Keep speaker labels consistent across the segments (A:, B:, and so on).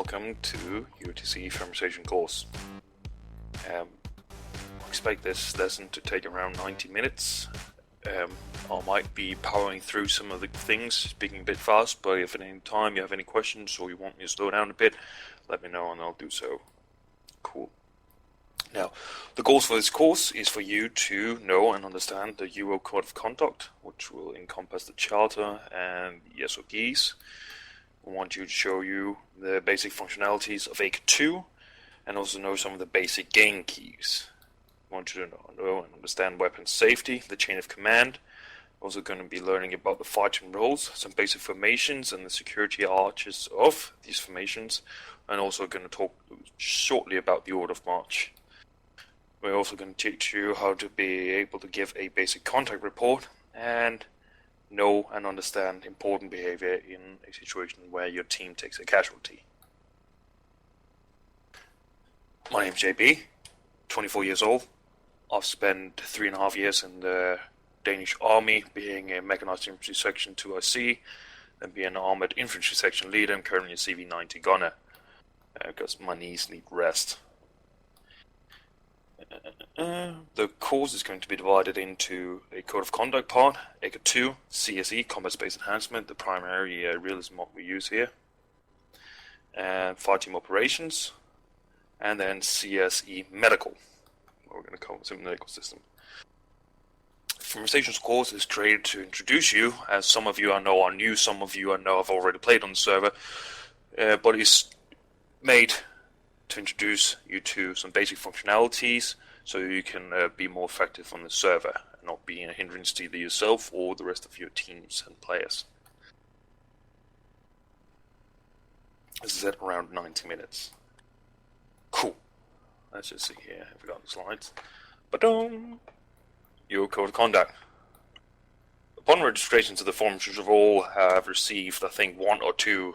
A: Welcome to UTC Familiarization Course. Expect this lesson to take around 90 minutes. I might be powering through some of the things, speaking a bit fast, but if at any time you have any questions or you want me to slow down a bit, let me know and I'll do so. Cool. Now, the goals for this course is for you to know and understand the UO Code of Conduct, which will encompass the Charter and the SOPs. We want you to show you the basic functionalities of ACRE² and also know some of the basic game keys. We want you to know and understand weapon safety, the chain of command. Also going to be learning about the fighting roles, some basic formations and the security arches of these formations, and also going to talk shortly about the order of march. We're also going to teach you how to be able to give a basic contact report and know and understand important behavior in a situation where your team takes a casualty. My name's JB, 24 years old. I've spent 3.5 years in the Danish Army, being a mechanized infantry section 2IC, and being an armored infantry section leader. I'm currently a CV90 gunner, because my knees need rest. The course is going to be divided into a code of conduct part, ACRE², CSE, combat-based enhancement, the primary realism mod we use here, and fireteam operations, and then CSE medical, where we're going to cover some medical system. Familiarization's course is created to introduce you, as some of you I know are new, some of you I know have already played on the server, but it's made to introduce you to some basic functionalities so you can be more effective on the server and not be a hindrance to either yourself or the rest of your teams and players. This is at around 90 minutes. Cool. Let's just see here if we got the slides. Ba-dum! Your code of conduct. Upon registration to the forum, you should all have received, I think, 1 or 2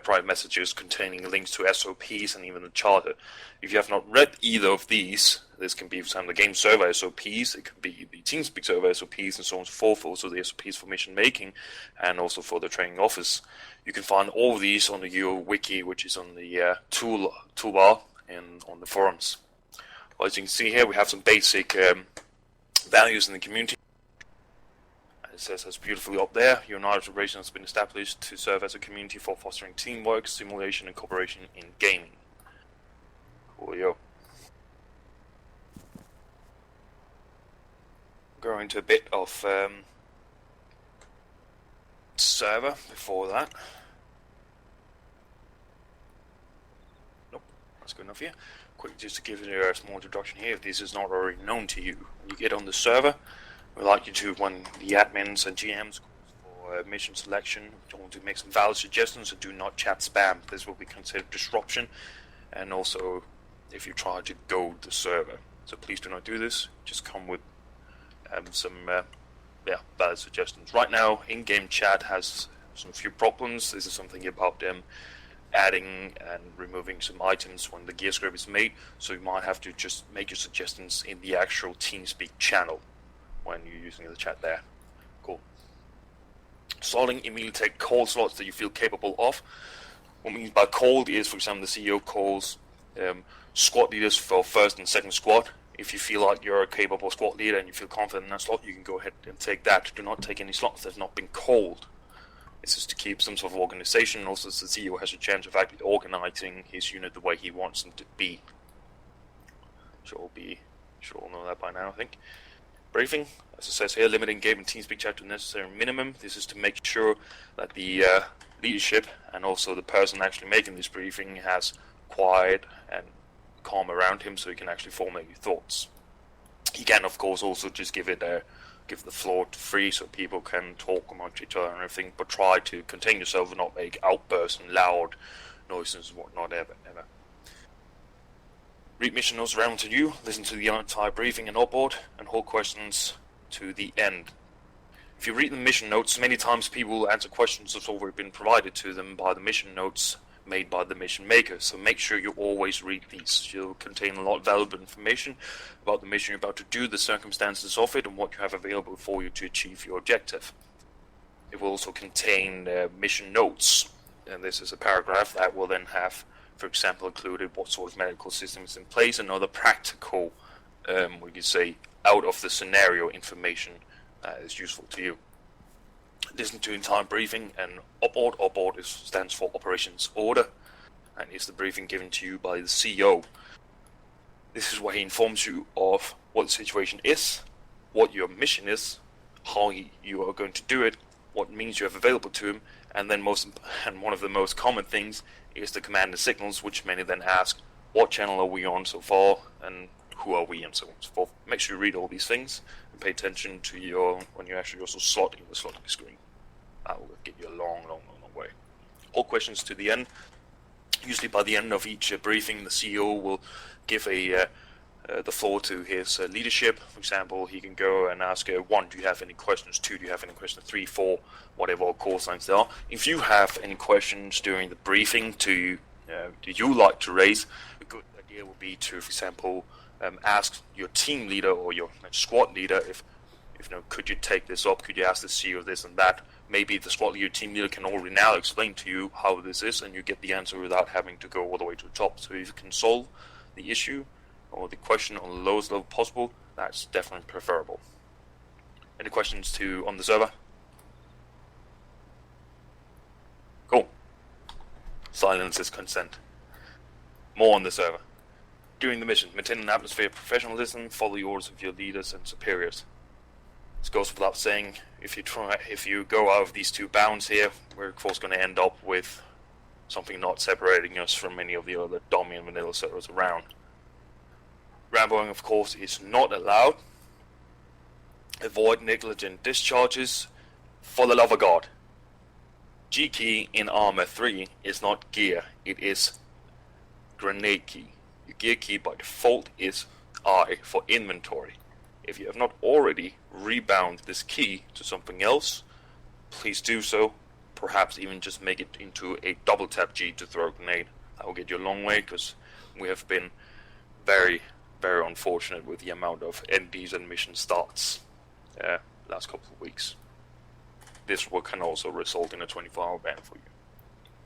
A: private messages containing links to SOPs and even the Charter. If you have not read either of these, this can be, for example, the game server SOPs, it could be the TeamSpeak server SOPs, and so on and so forth, also the SOPs for mission making, and also for the training office. You can find all of these on the UO wiki, which is on the toolbar and on the forums. Well, as you can see here, we have some basic values in the community. It says as beautifully up there, United Operations has been established to serve as a community for fostering teamwork, simulation and cooperation in gaming. Coolio. Go into a bit of server before that. Nope, that's good enough here. Quick, just to give you a small introduction here, if this is not already known to you. When you get on the server, we'd like you to, when the admins and GMs for mission selection, want to make some valid suggestions and do not chat spam. This will be considered disruption, and also if you try to goad the server. So please do not do this. Just come with some valid suggestions. Right now, in-game chat has some few problems. This is something about them adding and removing some items when the gear script is made, so you might have to just make your suggestions in the actual TeamSpeak channel when you're using the chat there. Cool. Starting immediately take call slots that you feel capable of. What we mean by called is, for example, the CEO calls squad leaders for first and second squad. If you feel like you're a capable squad leader and you feel confident in that slot, you can go ahead and take that. Do not take any slots that have not been called. This is to keep some sort of organization, and also so the CEO has a chance of actually organizing his unit the way he wants them to be. Should all know that by now, I think. Briefing, as it says here, limiting game and TeamSpeak chat to necessary minimum. This is to make sure that the leadership and also the person actually making this briefing has quiet and calm around him, so he can actually formulate his thoughts. He can, of course, also just give the floor free so people can talk amongst each other and everything, but try to contain yourself and not make outbursts and loud noises and whatnot ever. Read mission notes around to you, listen to the entire briefing and outboard, and hold questions to the end. If you read the mission notes, many times people will answer questions that's already been provided to them by the mission notes made by the mission maker, so make sure you always read these. You'll contain a lot of valuable information about the mission you're about to do, the circumstances of it, and what you have available for you to achieve your objective. It will also contain mission notes, and this is a paragraph that will then have for example, included what sort of medical system is in place and other practical, we could say, out of the scenario information that is useful to you. Listen to entire briefing, and OPORD stands for Operations Order, and is the briefing given to you by the CEO. This is where he informs you of what the situation is, what your mission is, how you are going to do it, what means you have available to him, and then one of the most common things is the command and signals, which many then ask, what channel are we on so far, and who are we, and so on and so forth. Make sure you read all these things, and pay attention to when you actually also slot in the slotting screen. That will get you a long way. All questions to the end. Usually by the end of each briefing, the CEO will give the floor to his leadership. For example, he can go and ask 1, do you have any questions? 2, do you have any questions? 3, 4, whatever call signs there are. If you have any questions during the briefing do you like to raise, a good idea would be to, for example, ask your team leader or your squad leader if could you take this up, could you ask the CEO this and that. Maybe the squad leader, team leader can already now explain to you how this is, and you get the answer without having to go all the way to the top. So if you can solve the issue or the question on the lowest level possible, that's definitely preferable. Any questions on the server? Cool. Silence is consent. More on the server. During the mission, maintain an atmosphere of professionalism, follow the orders of your leaders and superiors. This goes without saying, if you go out of these two bounds here, we're of course going to end up with something not separating us from many of the other dummy and vanilla servers around. Ramboing, of course, is not allowed. Avoid negligent discharges. For the love of God. G key in ArmA3 is not gear, it is grenade key. Your gear key by default is I for inventory. If you have not already rebound this key to something else, please do so. Perhaps even just make it into a double tap G to throw a grenade. That will get you a long way, because we have been very, very unfortunate with the amount of NDs and mission starts last couple of weeks. This can also result in a 24-hour ban for you.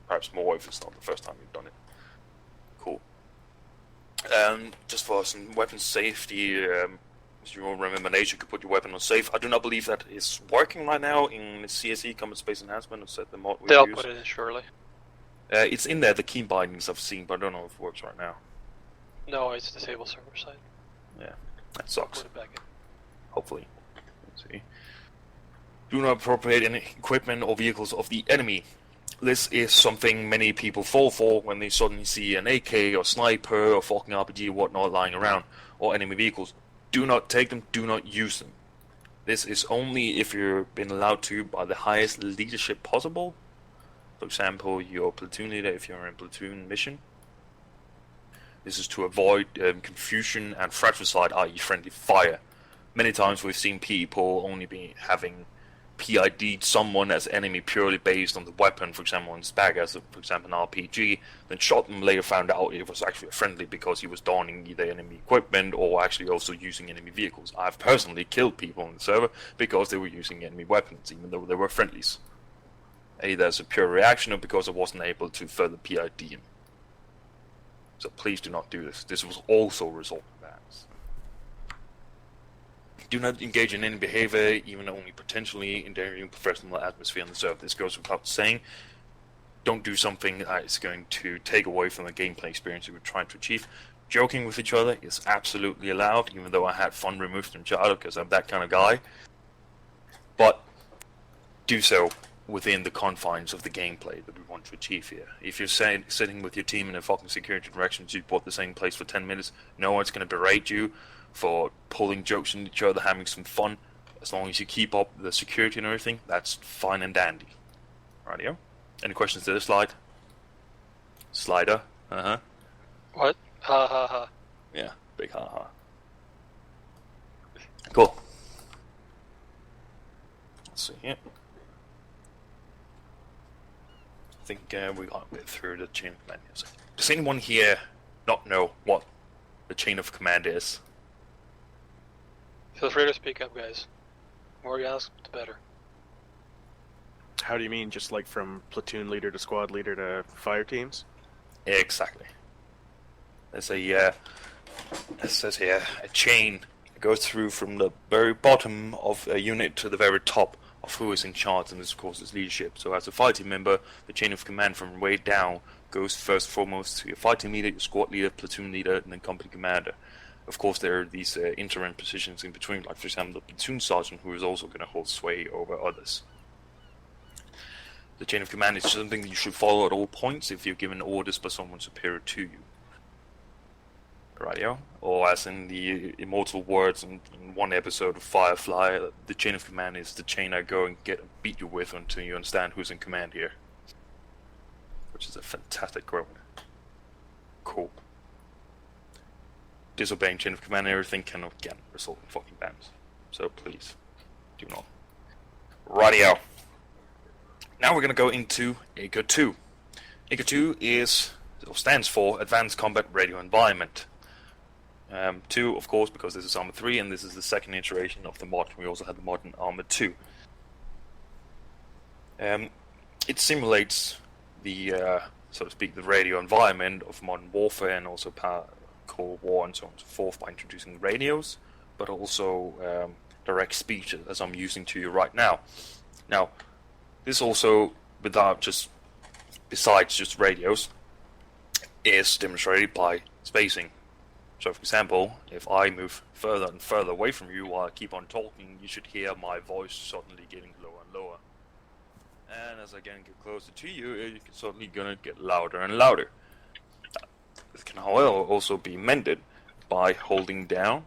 A: Perhaps more if it's not the first time you've done it. Cool. Just for some weapon safety, as you all remember, you could put your weapon on safe. I do not believe that is working right now in CSE, Combat Space Enhancement, or set the mod we
B: They'll
A: use.
B: put it in shortly.
A: It's in there, the key bindings I've seen, but I don't know if it works right now.
B: No, it's disabled server side.
A: Yeah, that sucks.
B: Put it back in.
A: Hopefully. Let's see. Do not appropriate any equipment or vehicles of the enemy. This is something many people fall for when they suddenly see an AK or sniper or fucking RPG or whatnot lying around, or enemy vehicles. Do not take them, do not use them. This is only if you've been allowed to by the highest leadership possible. For example, your platoon leader if you're in a platoon mission. This is to avoid confusion and fratricide, i.e. friendly fire. Many times we've seen people only having PID'd someone as enemy purely based on the weapon, for example on his bag as for example an RPG, then shot them, later found out it was actually a friendly because he was donning either enemy equipment or actually also using enemy vehicles. I've personally killed people on the server because they were using enemy weapons, even though they were friendlies. Either as a pure reaction or because I wasn't able to further PID him. So please do not do this. This will also result in bans. Do not engage in any behavior, even only potentially endangering professional atmosphere on the server. This goes without saying. Don't do something that is going to take away from the gameplay experience you were trying to achieve. Joking with each other is absolutely allowed, even though I had fun removed from childhood because I'm that kind of guy. But do so within the confines of the gameplay that we want to achieve here. If you're sitting with your team in a fucking security direction, you bought the same place for 10 minutes, no one's going to berate you for pulling jokes on each other, having some fun. As long as you keep up the security and everything, that's fine and dandy. Rightio. Any questions to this slide? Slider? Uh-huh.
B: What? Ha ha ha.
A: Yeah, big ha ha. Cool. Let's see here. I think we got a bit through the chain of command. Does anyone here not know what the chain of command is?
B: Feel free to speak up, guys. The more you ask, the better.
C: How do you mean, just like from platoon leader to squad leader to fire teams?
A: Exactly. There's a, it says here, a chain that goes through from the very bottom of a unit to the very top of who is in charge, and this of course is leadership. So as a fighting member, the chain of command from way down goes first foremost to your fighting leader, your squad leader, platoon leader, and then company commander. Of course there are these interim positions in between, like for example the platoon sergeant, who is also going to hold sway over others. The chain of command is something that you should follow at all points if you're given orders by someone superior to you. Rightio? Or as in the immortal words in one episode of Firefly, the chain of command is the chain I go and get and beat you with until you understand who's in command here. Which is a fantastic quote. Cool. Disobeying chain of command and everything can again result in fucking bans. So please, do not. Rightio. Now we're going to go into ACRE². ACRE² stands for Advanced Combat Radio Environment. 2, of course, because this is ArmA3 and this is the second iteration of the mod. We also had the mod in ArmA2. It simulates the, so to speak, the radio environment of modern warfare and also Cold War and so on and so forth by introducing radios, but also direct speech as I'm using to you right now. Now, this also, besides just radios, is demonstrated by spacing. So for example, if I move further and further away from you while I keep on talking, you should hear my voice suddenly getting lower and lower. And as I get closer to you, it's suddenly gonna get louder and louder. This can however also be mended by holding down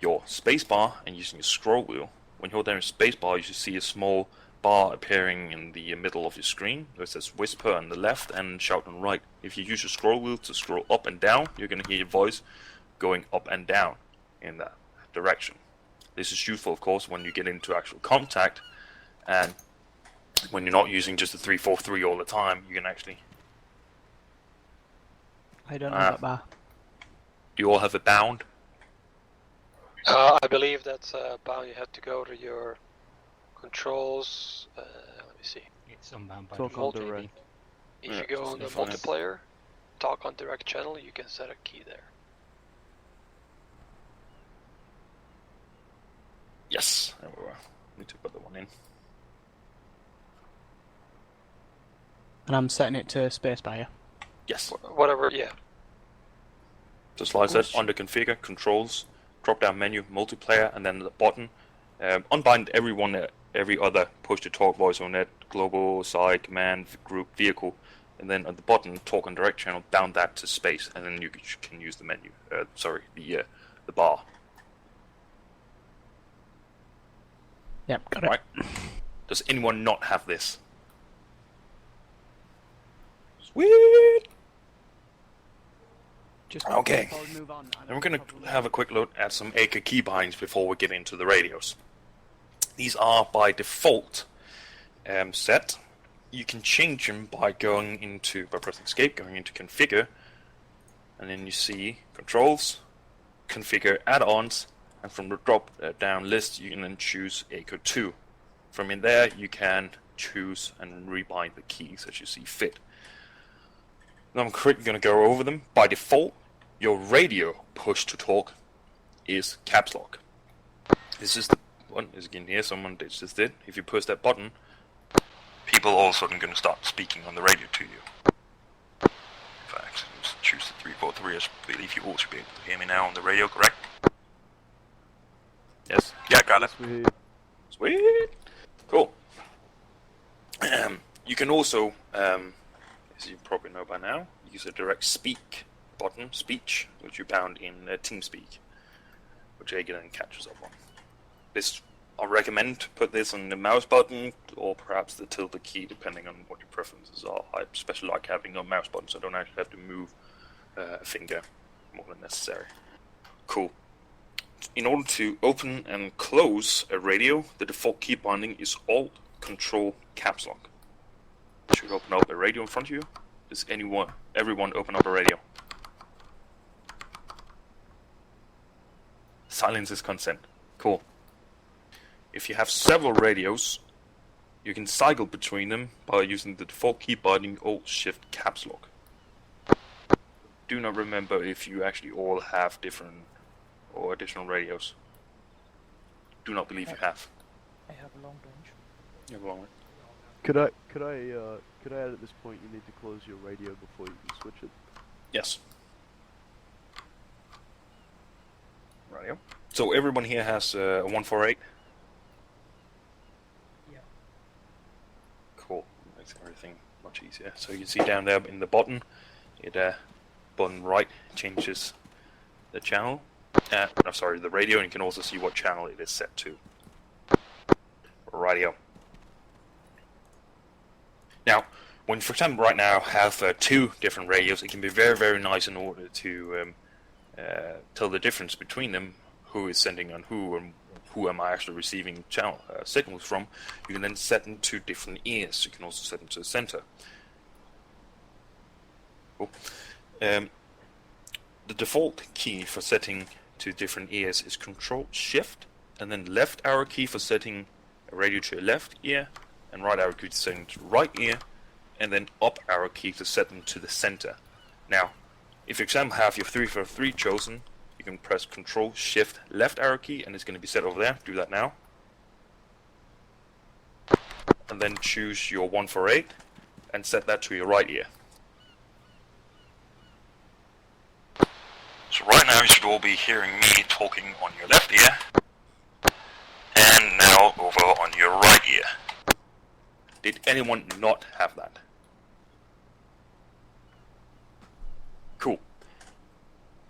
A: your spacebar and using a scroll wheel. When you hold down your spacebar, you should see a small bar appearing in the middle of your screen. It says whisper on the left and shout on the right. If you use your scroll wheel to scroll up and down, you're gonna hear your voice going up and down in that direction. This is useful, of course, when you get into actual contact, and when you're not using just the 343 all the time, you can actually.
C: I don't know that bar.
A: Do you all have it bound?
B: I believe that's bound. You have to go to your controls. Let me see.
D: It's unbound by
C: Talk on
D: default,
C: direct.
D: maybe.
B: If
A: Yeah,
B: you go
A: just
B: on the
A: define it.
B: multiplayer, talk on direct channel, you can set a key there.
A: Yes, there we were. Need to put the one in.
C: And I'm setting it to spacebar, yeah?
A: Yes.
B: Whatever, yeah.
A: Just like that, under configure, controls, drop down menu, multiplayer, and then the button. Unbind every other push to talk, voice or net, global, side, command, group, vehicle, and then at the bottom, talk on direct channel, down that to space, and then you can use the menu. The bar.
C: Yep, got it.
A: Right. Does anyone not have this? Sweet!
C: Just
A: Okay.
C: before we move on,
A: And we're going to have a quick look at some ACRE binds before we get into the radios. These are by default set. You can change them by pressing escape, going into configure, and then you see controls, configure add-ons, and from the drop down list you can then choose ACRE². From in there you can choose and rebind the keys as you see fit. Now I'm quickly going to go over them. By default, your radio push to talk is caps lock. This is the one, as you can hear, someone just did. If you push that button, people all of a sudden going to start speaking on the radio to you. If I actually choose the 343, I believe you all should be able to hear me now on the radio, correct? Yes? Yeah, got it.
C: Sweet.
A: Sweet! Cool. You can also, as you probably know by now, use a direct speak button, speech, which you bound in TeamSpeak, which ACRE then catches up on. This, I recommend to put this on the mouse button, or perhaps the tilde key, depending on what your preferences are. I especially like having a mouse button, so I don't actually have to move a finger more than necessary. Cool. In order to open and close a radio, the default key binding is Alt Control Caps Lock. You should open up a radio in front of you. Does everyone open up a radio? Silence is consent. Cool. If you have several radios, you can cycle between them by using the default key binding Alt Shift Caps Lock. do not remember if you actually all have different or additional radios. Do not believe you have.
D: I have a long range.
A: You have a long range.
E: Could I add at this point you need to close your radio before you can switch it?
A: Yes. Radio. So everyone here has a 148.
D: Yeah.
A: Cool. Makes everything much easier. So you can see down there in the button, button right changes the channel. No, sorry, the radio, and you can also see what channel it is set to. Radio. Now, when, for example, right now have 2 different radios, it can be very, very nice in order to tell the difference between them, who is sending on who, and who am I actually receiving channel signals from. You can then set them to different ears. You can also set them to the center. Cool. The default key for setting to different ears is Control-Shift, and then left arrow key for setting a radio to a left ear, and right arrow key to setting to right ear, and then up arrow key to set them to the center. Now, if you, for example, have your 343 chosen, you can press Control-Shift left arrow key, and it's going to be set over there. Do that now. And then choose your 148, and set that to your right ear. So right now you should all be hearing me talking on your left ear, and now over on your right ear. Did anyone not have that? Cool.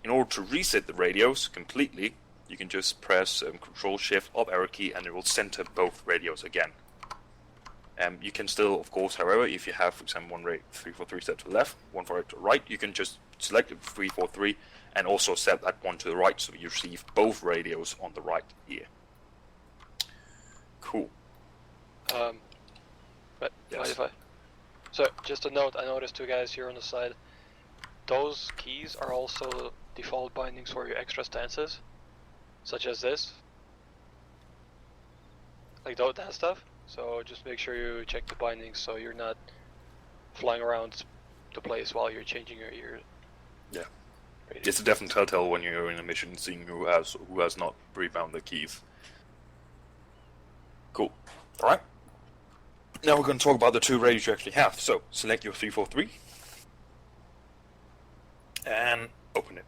A: In order to reset the radios completely, you can just press Control-Shift up arrow key, and it will center both radios again. You can still, of course, however, if you have, for example, 343 set to the left, 148 to the right, you can just select 343 and also set that one to the right, so you receive both radios on the right ear. Cool.
B: But
A: Yes.
B: So just a note, I noticed 2 guys here on the side. Those keys are also default bindings for your extra stances, such as this, like that stuff. So just make sure you check the bindings so you're not flying around the place while you're changing your ear.
A: Yeah.
B: radios.
A: It's a definite telltale when you're in a mission, seeing who has not rebound the keys. Cool. Alright. Now we're going to talk about the 2 radios you actually have. So, select your 343 and open it.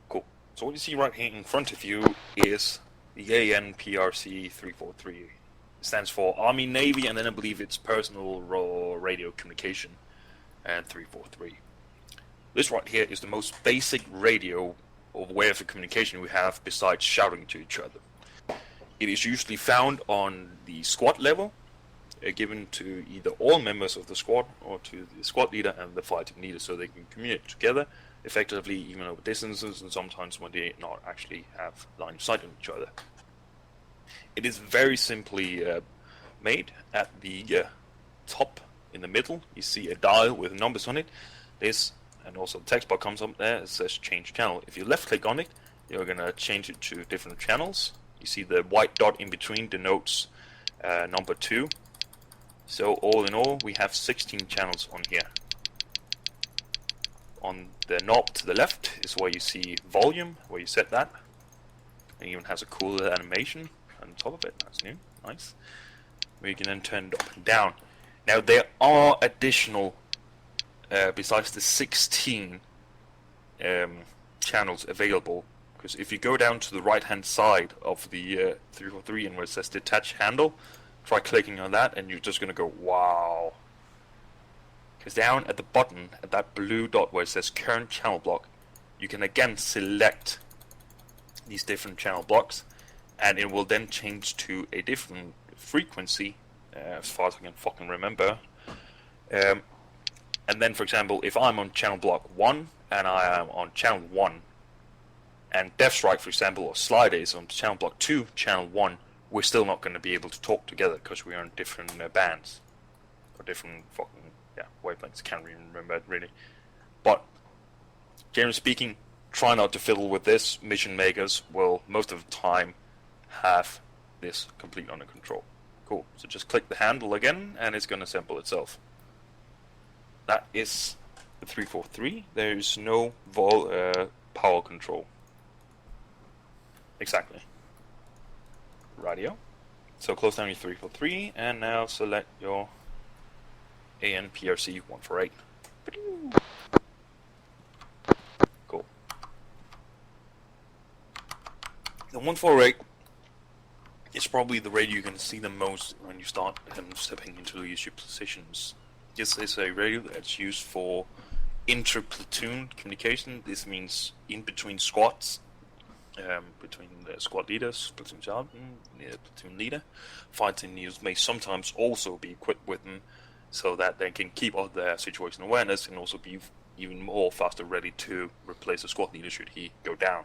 A: Cool. So what you see right here in front of you is the ANPRC 343. It stands for Army, Navy, and then I believe it's Personal Radio Communication and 343. This right here is the most basic radio or way of communication we have besides shouting to each other. It is usually found on the squad level, given to either all members of the squad or to the squad leader and the fighting leader, so they can communicate together effectively, even over distances, and sometimes when they not actually have line of sight on each other. It is very simply made. At the top in the middle, you see a dial with numbers on it. This, and also the text bar comes up there, it says change channel. If you left click on it, you're going to change it to different channels. You see the white dot in between denotes number 2. So all in all, we have 16 channels on here. On the knob to the left is where you see volume, where you set that. It even has a cool animation on top of it. That's new, nice. Where you can then turn it up and down. Now there are additional, besides the 16 channels available. Because if you go down to the right hand side of the 343 and where it says detach handle, try clicking on that and you're just going to go, wow. Because down at the bottom, at that blue dot where it says current channel block, you can again select these different channel blocks, and it will then change to a different frequency, as far as I can fucking remember. And then, for example, if I'm on channel block 1 and I am on channel 1, and Death Strike, for example, or Slide is on channel block 2, channel 1, we're still not going to be able to talk together because we're on different bands. Or different fucking, wavelengths. Can't even remember it really. But, generally speaking, try not to fiddle with this. Mission makers will, most of the time, have this completely under control. Cool. So just click the handle again, and it's going to assemble itself. That is the 343, there's no power control. Exactly. Radio. So close down your 343, and now select your ANPRC 148. Cool. The 148 is probably the radio you're going to see the most when you start stepping into leadership positions. This is a radio that's used for inter-platoon communication. This means in between squads, between the squad leaders, platoon sergeant, the platoon leader. Fighting units may sometimes also be equipped with them, so that they can keep up their situation awareness and also be even more faster ready to replace the squad leader should he go down.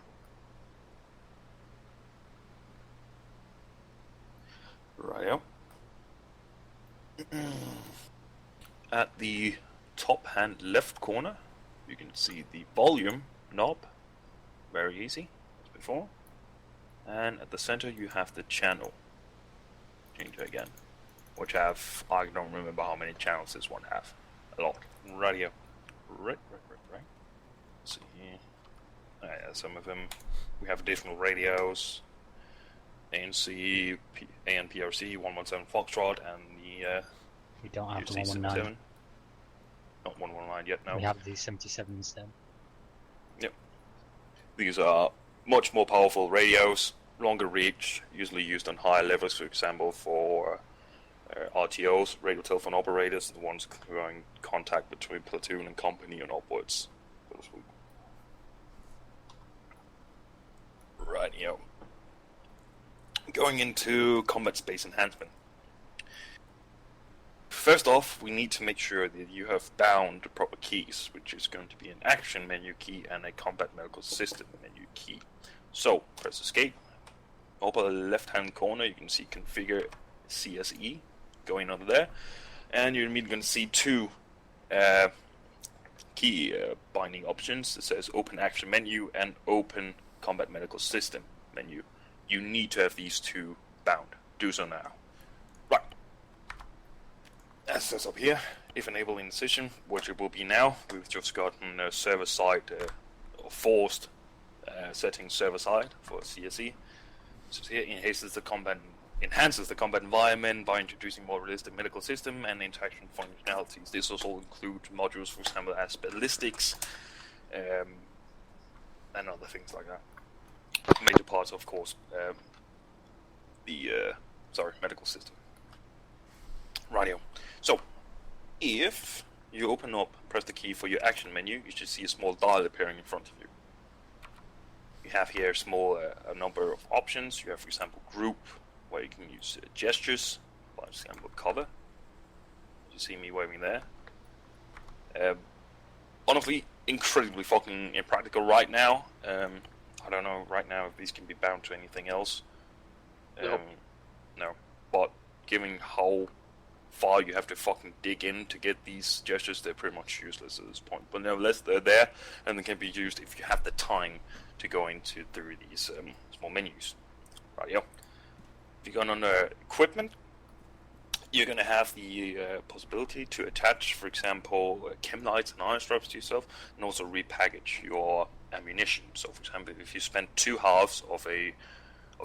A: Right. At the top hand left corner, you can see the volume knob, very easy, as before. And at the center you have the channel change again, which I don't remember how many channels this one have. A lot. Radio. Right. Let's see here. Some of them, we have additional radios. ANC, ANPRC 117 Foxtrot, and the
F: we don't have the
A: UC
F: 119.
A: Not 119 yet, no.
F: We have the 77 instead.
A: Yep. These are much more powerful radios, longer reach, usually used on higher levels, for example, for RTOs, radio telephone operators, the ones who are in contact between platoon and company and upwards. So to speak. Right, yo. Going into combat space enhancement. First off, we need to make sure that you have bound the proper keys, which is going to be an action menu key and a combat medical system menu key. So, press escape. Upper left hand corner you can see configure CSE going under there, and you're immediately going to see two key binding options. It says open action menu and open combat medical system menu. You need to have these two bound. Do so now. Right. As says up here, if enabled in session, which it will be now, we've just gotten a server-side or forced setting server-side for CSE. So here enhances the combat environment by introducing more realistic medical system and interaction functionalities. This also includes modules, for example, as ballistics and other things like that. Major parts, of course, medical system. Radio. So, if you open up, press the key for your action menu, you should see a small dial appearing in front of you. You have here a number of options. You have, for example, group, where you can use gestures, for example, cover. You see me waving there. Honestly, incredibly fucking impractical right now. I don't know right now if these can be bound to anything else. No. But given how far you have to fucking dig in to get these gestures, they're pretty much useless at this point. But nevertheless, they're there, and they can be used if you have the time to go through these small menus. Rightio. If you go on equipment, you're going to have the possibility to attach, for example, chem lights and iron straps to yourself, and also repackage your ammunition. So, for example, if you spend two halves of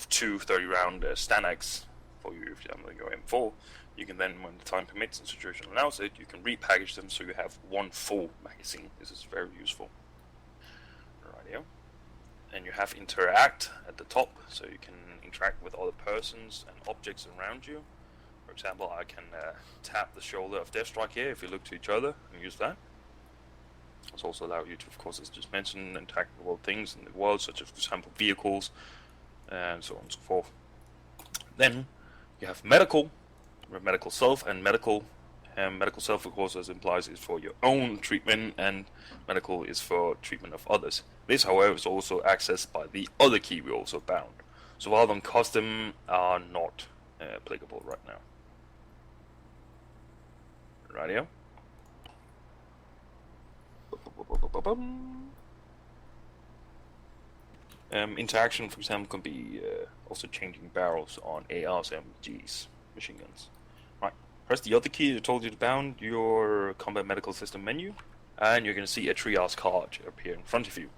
A: two 30-round Stanax for your M4, you can then, when the time permits and situation allows it, you can repackage them so you have one full magazine. This is very useful. Rightio. And you have interact at the top, so you can interact with other persons and objects around you. For example, I can tap the shoulder of Death Strike here if you look to each other and use that. This also allows you to, of course, as just mentioned, interact with all things in the world, such as, for example, vehicles, and so on and so forth. Then you have medical self, and medical self, of course, as implies, is for your own treatment, and medical is for treatment of others. This, however, is also accessed by the other key we also bound. So while on custom are not applicable right now. Radio. Interaction, for example, can be also changing barrels on ARs, MGs, machine guns. Right. Press the other key that told you to bound your combat medical system menu, and you're going to see a triage card appear in front of you.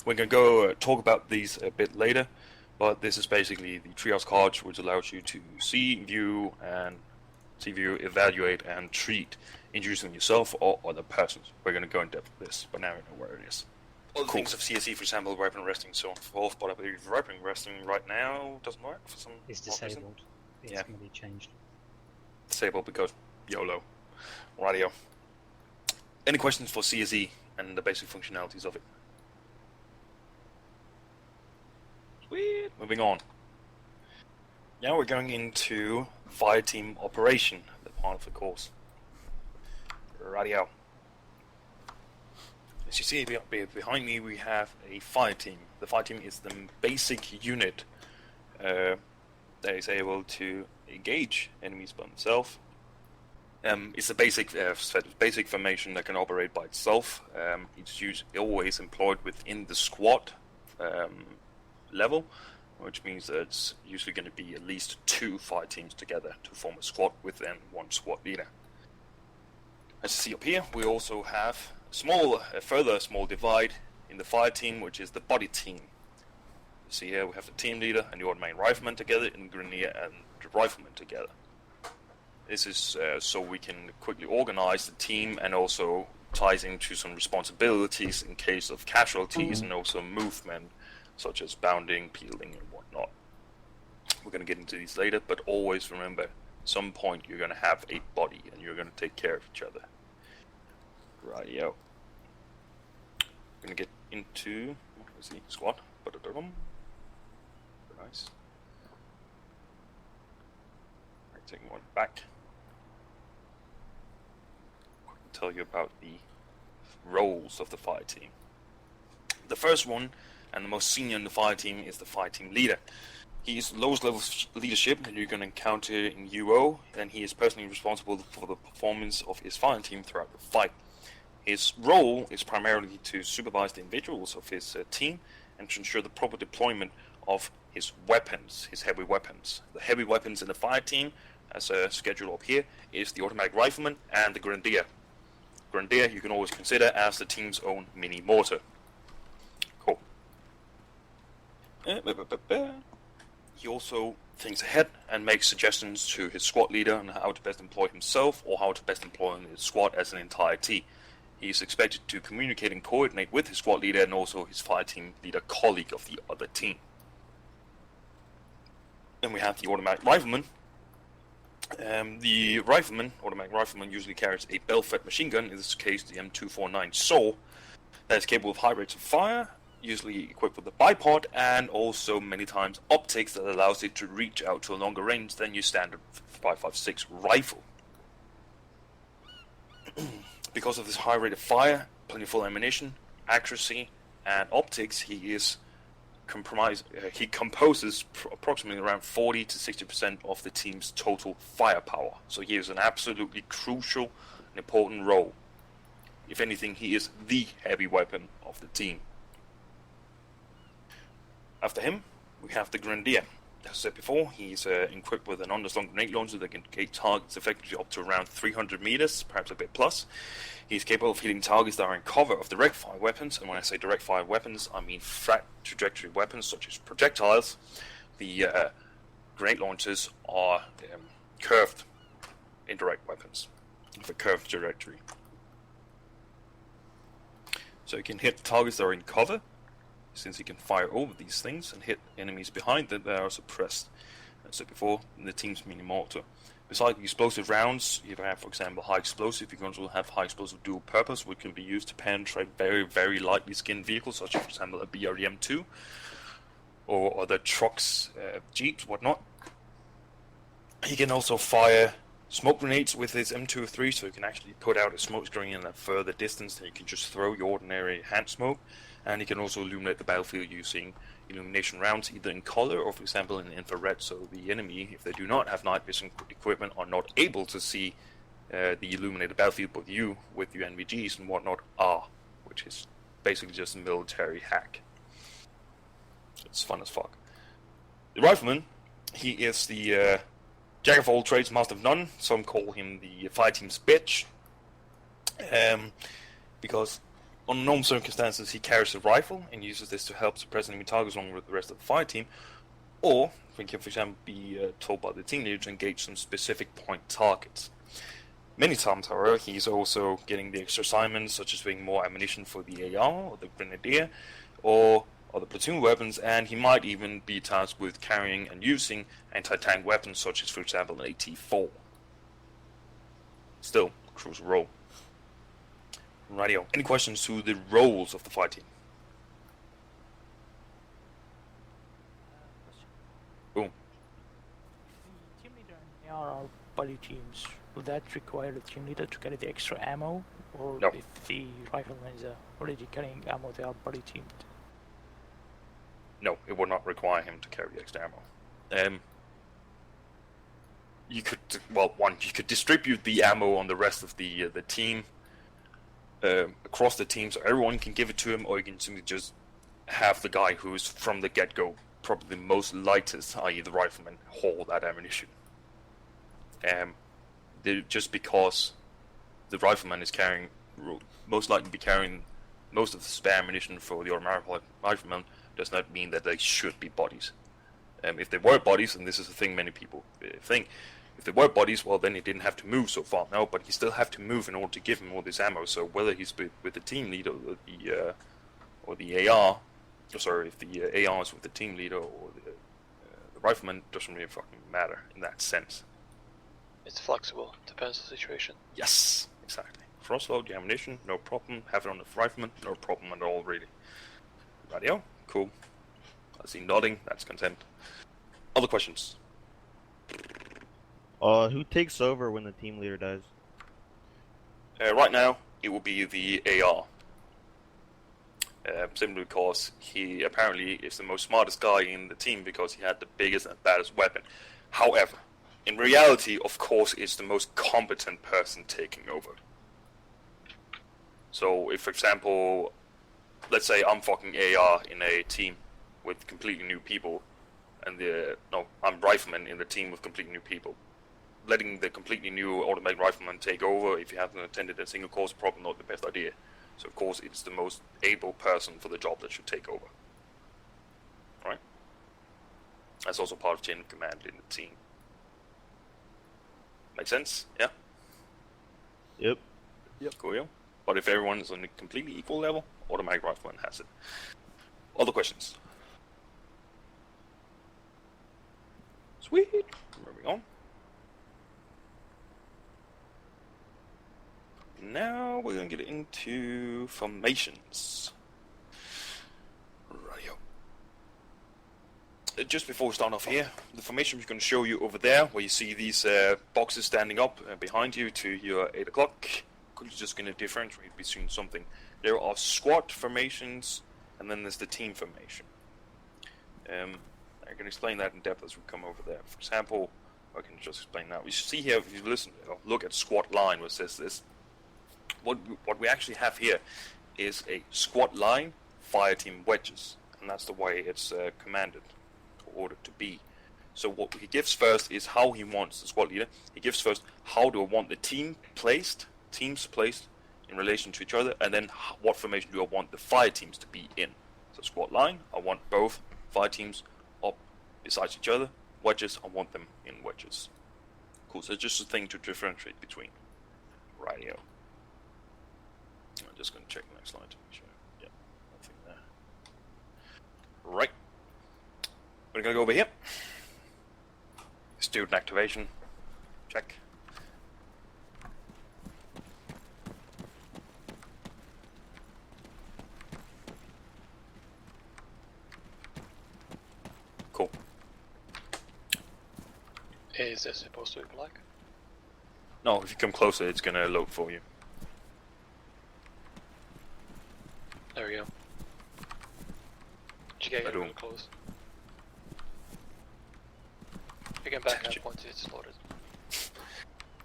A: We're going to go talk about these a bit later, but this is basically the triage card, which allows you to see, view, evaluate, and treat injuries on yourself or other persons. We're going to go in depth with this, but now you know where it is. Other things of CSE, for example, weapon resting, so on and so forth, but I believe weapon resting right now doesn't work for some
F: It's
A: odd reason.
F: disabled. It's going to be changed.
A: Disabled because YOLO. Radio. Any questions for CSE and the basic functionalities of it? Sweet. Moving on. Now we're going into fire team operation, the part of the course. Radio. As you see behind me, we have a fire team. The fire team is the basic unit that is able to engage enemies by themselves. It's a basic formation that can operate by itself. It's always employed within the squad level, which means that it's usually going to be at least 2 fire teams together to form a squad with then 1 squad leader. As you see up here, we also have a further small divide in the fire team, which is the body team. You see here we have the team leader and the automatic rifleman together, and the grenadier and the rifleman together. This is so we can quickly organize the team, and also ties into some responsibilities in case of casualties and also movement, such as bounding, peeling, and whatnot. We're going to get into these later, but always remember, at some point you're going to have a body, and you're going to take care of each other. Rightio. We're going to get into the squad. Nice. Right, taking one back. Tell you about the roles of the fire team. The first one, and the most senior in the fire team, is the fire team leader. He is the lowest level of leadership that you're going to encounter in UO, and he is personally responsible for the performance of his fire team throughout the fight. His role is primarily to supervise the individuals of his team and to ensure the proper deployment of his weapons, his heavy weapons. The heavy weapons in the fire team, as scheduled up here, is the automatic rifleman and the grenadier. Grenadier you can always consider as the team's own mini mortar. Cool. He also thinks ahead and makes suggestions to his squad leader on how to best employ himself or how to best employ his squad as an entirety. He is expected to communicate and coordinate with his squad leader and also his fire team leader colleague of the other team. Then we have the automatic rifleman. The automatic rifleman usually carries a bell-fed machine gun, in this case the M249 SAW, that is capable of high rates of fire, usually equipped with a bipod, and also many times optics that allows it to reach out to a longer range than your standard 5.56 rifle. Because of this high rate of fire, plentiful ammunition, accuracy, and optics, he composes approximately around 40 to 60% of the team's total firepower. So he is an absolutely crucial and important role. If anything, he is the heavy weapon of the team. After him, we have the grenadier. As I said before, he's equipped with an underslung grenade launcher that can engage targets effectively up to around 300 meters, perhaps a bit plus. He's capable of hitting targets that are in cover of direct fire weapons, and when I say direct fire weapons, I mean flat trajectory weapons such as projectiles. The grenade launchers are curved indirect weapons with a curved trajectory. So he can hit targets that are in cover, since he can fire over these things and hit enemies behind them that are suppressed. As I said before, in the team's mini mortar. Besides explosive rounds, you have, for example, high explosive. You can also have high explosive dual purpose, which can be used to penetrate very, very lightly skinned vehicles, such as, for example, a BRDM2 or other trucks, jeeps, whatnot. He can also fire smoke grenades with his M203, so you can actually put out a smoke screen in a further distance than you can just throw your ordinary hand smoke. And he can also illuminate the battlefield using illumination rounds, either in color or, for example, in infrared, so the enemy, if they do not have night vision equipment, are not able to see the illuminated battlefield, but you, with your NVGs and whatnot, are, which is basically just a military hack. It's fun as fuck. The rifleman, he is the jack of all trades, master of none. Some call him the fire team's bitch. Because on normal circumstances he carries a rifle and uses this to help suppress enemy targets along with the rest of the fire team, or he can, for example, be told by the team leader to engage some specific point targets. Many times, however, he's also getting the extra assignments, such as being more ammunition for the AR or the Grenadier, or other platoon weapons, and he might even be tasked with carrying and using anti-tank weapons, such as, for example, an AT-4. Still, crucial role. Radio. Any questions to the roles of the fire team? Boom.
D: The team leader and AR are buddy teams. Would that require the team leader to carry the extra ammo? Or
A: No.
D: if the rifleman is already carrying ammo, they are buddy teamed?
A: No, it would not require him to carry extra ammo. You could, you could distribute the ammo on the rest of the team, across the team, so everyone can give it to him, or you can simply just have the guy who's from the get-go probably the most lightest, i.e. the rifleman, haul that ammunition. Just because the rifleman is carrying, most likely be carrying most of the spare ammunition for the automatic rifleman, does not mean that they should be bodies. If they were bodies, and this is a thing many people think, if they were bodies, well, then he didn't have to move so far. No, but he still have to move in order to give him all this ammo. So whether he's with the team leader or the AR, if the AR is with the team leader or the rifleman, doesn't really fucking matter in that sense.
B: It's flexible, depends on the situation.
A: Yes, exactly. Frostload the ammunition, no problem. Have it on the rifleman, no problem at all, really. Radio, cool. I see nodding, that's consent. Other questions?
G: Who takes over when the team leader dies?
A: Right now, it will be the AR. Simply because he apparently is the most smartest guy in the team because he had the biggest and baddest weapon. However, in reality, of course, it's the most competent person taking over. So, if, for example, let's say I'm fucking AR in a team with completely new people, and I'm Rifleman in the team with completely new people. Letting the completely new automatic rifleman take over, if you haven't attended a single course, probably not the best idea. So of course it's the most able person for the job that should take over. Alright? That's also part of chain of command in the team. Make sense? Yeah?
G: Yep.
A: Cool, yeah? But if everyone's on a completely equal level, automatic rifleman has it. Other questions? Sweet! Moving on. Now we're going to get into formations. Radio. Just before we start off here, the formation we're going to show you over there, where you see these boxes standing up behind you to your 8 o'clock. I'm just going to differentiate between something. There are squad formations, and then there's the team formation. I can explain that in depth as we come over there. For example, I can just explain now. You see here, if you look at squad line, which says this. What we actually have here is a squad line, fire team wedges, and that's the way it's commanded or ordered to be. So what he gives first is how he wants the squad leader. He gives first how do I want the teams placed in relation to each other, and then what formation do I want the fire teams to be in. So squad line, I want both fire teams up besides each other. Wedges, I want them in wedges. Cool, so it's just a thing to differentiate between. Radio. I'm just going to check the next slide to make sure. Yeah, nothing there. Right. We're going to go over here. Student activation. Check. Cool.
B: Is this supposed to be black?
A: No, if you come closer, it's going to load for you.
B: There we go. Did you get really close? You can back up once it's loaded.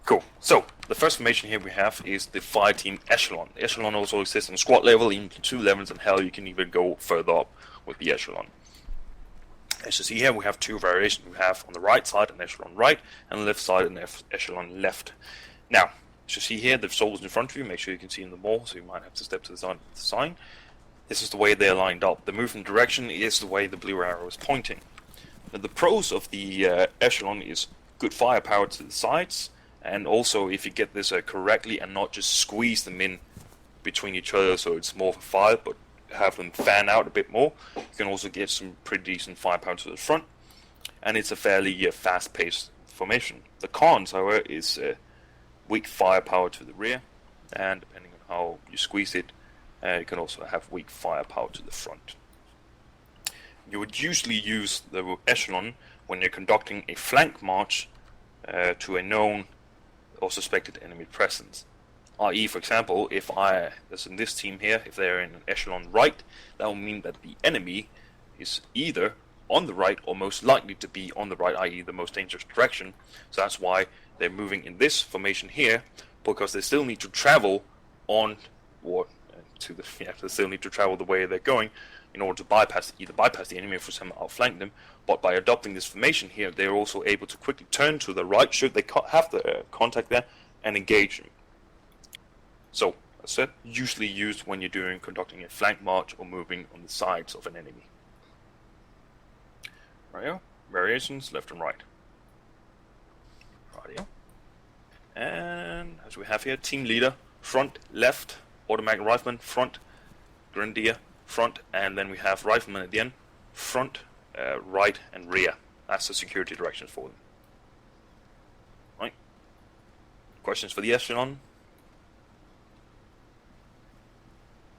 A: Cool. So, the first formation here we have is the fire team echelon. The echelon also exists on squad level, in platoon levels, and hell, you can even go further up with the echelon. As you see here, we have two variations. We have on the right side an echelon right, and on the left side an echelon left. Now, As you see here, the soldiers in front of you, make sure you can see in the wall, so you might have to step to the side of the sign. This is the way they're lined up. The movement direction is the way the blue arrow is pointing. Now, the pros of the Epsilon is good firepower to the sides, and also if you get this correctly and not just squeeze them in between each other so it's more of a file, but have them fan out a bit more, you can also get some pretty decent firepower to the front, and it's a fairly fast-paced formation. The cons, however, is weak firepower to the rear, and depending on how you squeeze it, you can also have weak firepower to the front. You would usually use the Epsilon when you're conducting a flank march to a known or suspected enemy presence. I.e., for example, if as in this team here, if they're in an echelon right, that will mean that the enemy is either on the right or most likely to be on the right, i.e. the most dangerous direction. So that's why they're moving in this formation here, because they still need to travel on, or they still need to travel the way they're going in order to either bypass the enemy or for some outflank them. But by adopting this formation here, they're also able to quickly turn to the right should they have the contact there and engage them. So, as I said, usually used when you're conducting a flank march or moving on the sides of an enemy. Rightio. Variations left and right. Rightio. And as we have here, team leader, front, left, automatic rifleman, front, grenadier, front, and then we have rifleman at the end, front, right, and rear. That's the security directions for them. Right. Questions for the Epsilon?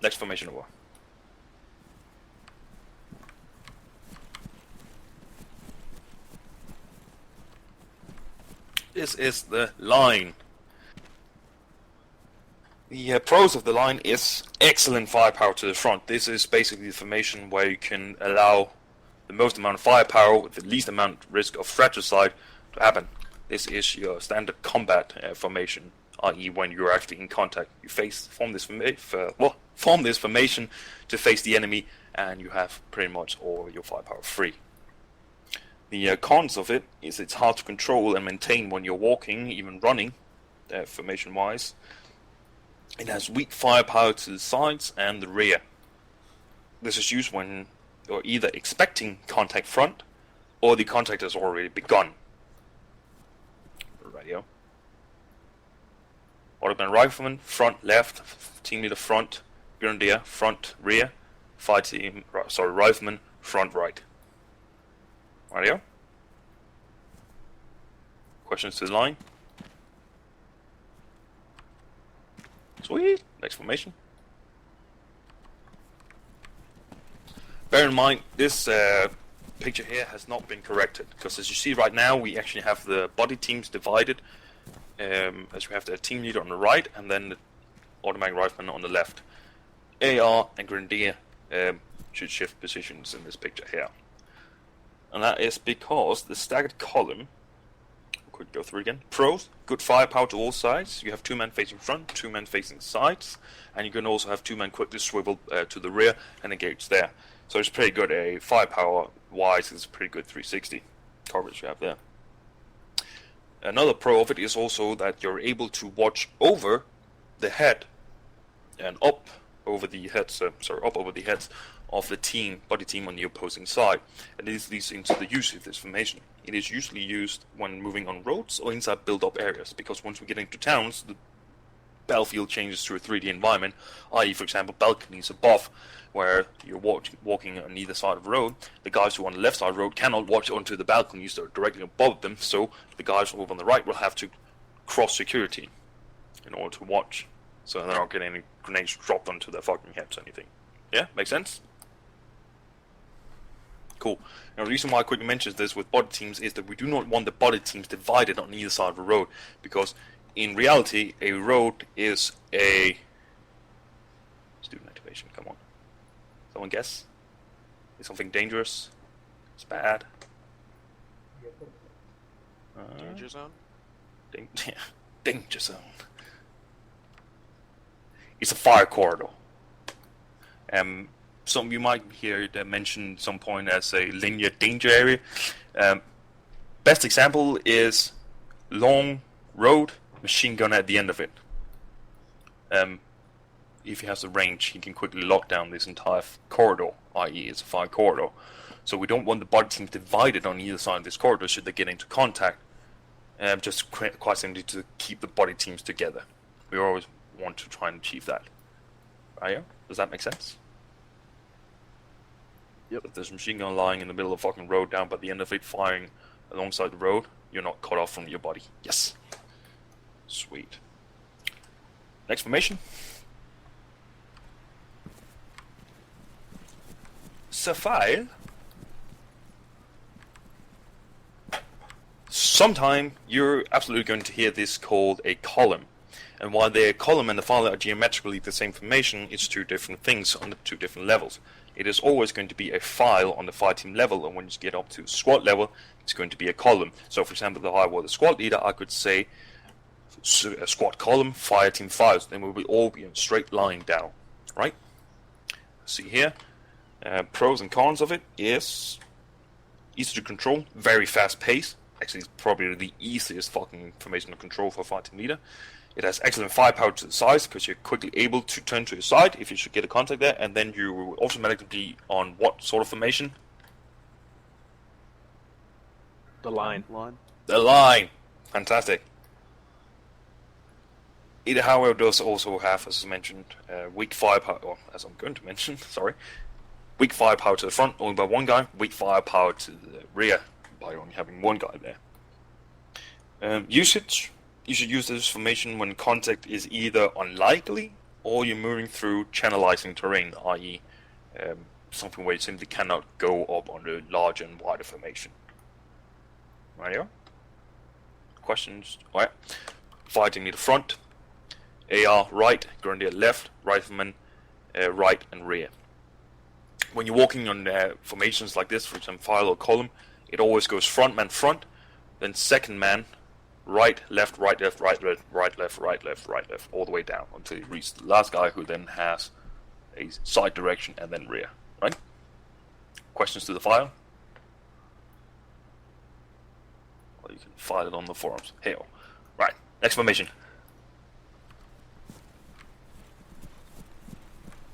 A: Next formation over. This is the line. The pros of the line is excellent firepower to the front. This is basically the formation where you can allow the most amount of firepower with the least amount of risk of fratricide to happen. This is your standard combat formation, i.e. when you're actually in contact. You form this formation to face the enemy, and you have pretty much all your firepower free. The cons of it is it's hard to control and maintain when you're walking, even running, formation-wise. It has weak firepower to the sides and the rear. This is used when you're either expecting contact front, or the contact has already begun. Radio. Automatic rifleman, front, left, team leader, front, grenadier, front, rear, rifleman, front, right. Radio. Questions to the line? Sweet. Next formation. Bear in mind, this picture here has not been corrected, because as you see right now, we actually have the body teams divided, as we have the team leader on the right, and then the automatic rifleman on the left. AR and grenadier should shift positions in this picture here. And that is because the staggered column, quick go through again. Pros, good firepower to all sides. You have 2 men facing front, 2 men facing sides, and you can also have 2 men quickly swivel to the rear and engage there. So it's pretty good. Firepower wise, it's pretty good 360 coverage you have there. Another pro of it is also that you're able to watch over the head and up over the heads of the body team on the opposing side. And this leads into the use of this formation. It is usually used when moving on roads or inside built-up areas, because once we get into towns, the battlefield changes to a 3D environment, i.e. for example balconies above, where you're walking on either side of the road. The guys who are on the left side of the road cannot watch onto the balconies that are directly above them, so the guys over on the right will have to cross security in order to watch, so they're not getting any grenades dropped onto their fucking heads or anything. Yeah, make sense? Cool. Now the reason why I quickly mention this with body teams is that we do not want the body teams divided on either side of the road, because in reality a road is a student activation. Come on, someone guess? Is something dangerous? It's bad.
H: Danger zone?
A: Danger zone. It's a fire corridor. Some you might hear that mentioned some point as a linear danger area. Best example is long road, machine gun at the end of it. if he has the range, he can quickly lock down this entire corridor, i.e. it's a fire corridor. So we don't want the body teams divided on either side of this corridor should they get into contact. Just quite simply to keep the body teams together. We always want to try and achieve that. Right? Does that make sense?
E: Yep.
A: If there's a machine gun lying in the middle of the fucking road down by the end of it firing alongside the road, you're not cut off from your body. Yes. Sweet. Next formation. Sapphire. Sometime you're absolutely going to hear this called a column. And while the column and the file are geometrically the same formation, it's two different things on the two different levels. It is always going to be a file on the fire team level, and when you get up to squad level, it's going to be a column. So for example, if I were the squad leader, I could say a squad column, fire team files, then we will all be in a straight line down. Right? See here. Pros and cons of it is easy to control, very fast pace. Actually, it's probably the easiest fucking formation to control for a fire team leader. It has excellent firepower to the sides because you're quickly able to turn to your side if you should get a contact there, and then you will automatically be on what sort of formation?
I: The line.
A: The line! Fantastic. It, however, does also have, as I mentioned, weak firepower, or as I'm going to mention, sorry, weak firepower to the front, only by one guy, weak firepower to the rear, by only having one guy there. Usage. You should use this formation when contact is either unlikely or you're moving through channelizing terrain, i.e. Something where you simply cannot go up on a larger and wider formation. Right. Questions? Alright. Fighting near the front. AR right, Grenadier left, Rifleman right and rear. When you're walking on formations like this, for example file or column, it always goes front man front, then second man right, left, right, left, right, left, right, left, right, left, right, left, all the way down until you reach the last guy who then has a side direction and then rear. Right? Questions to the file? Or you can file it on the forums. Hey-oh. Right, next formation.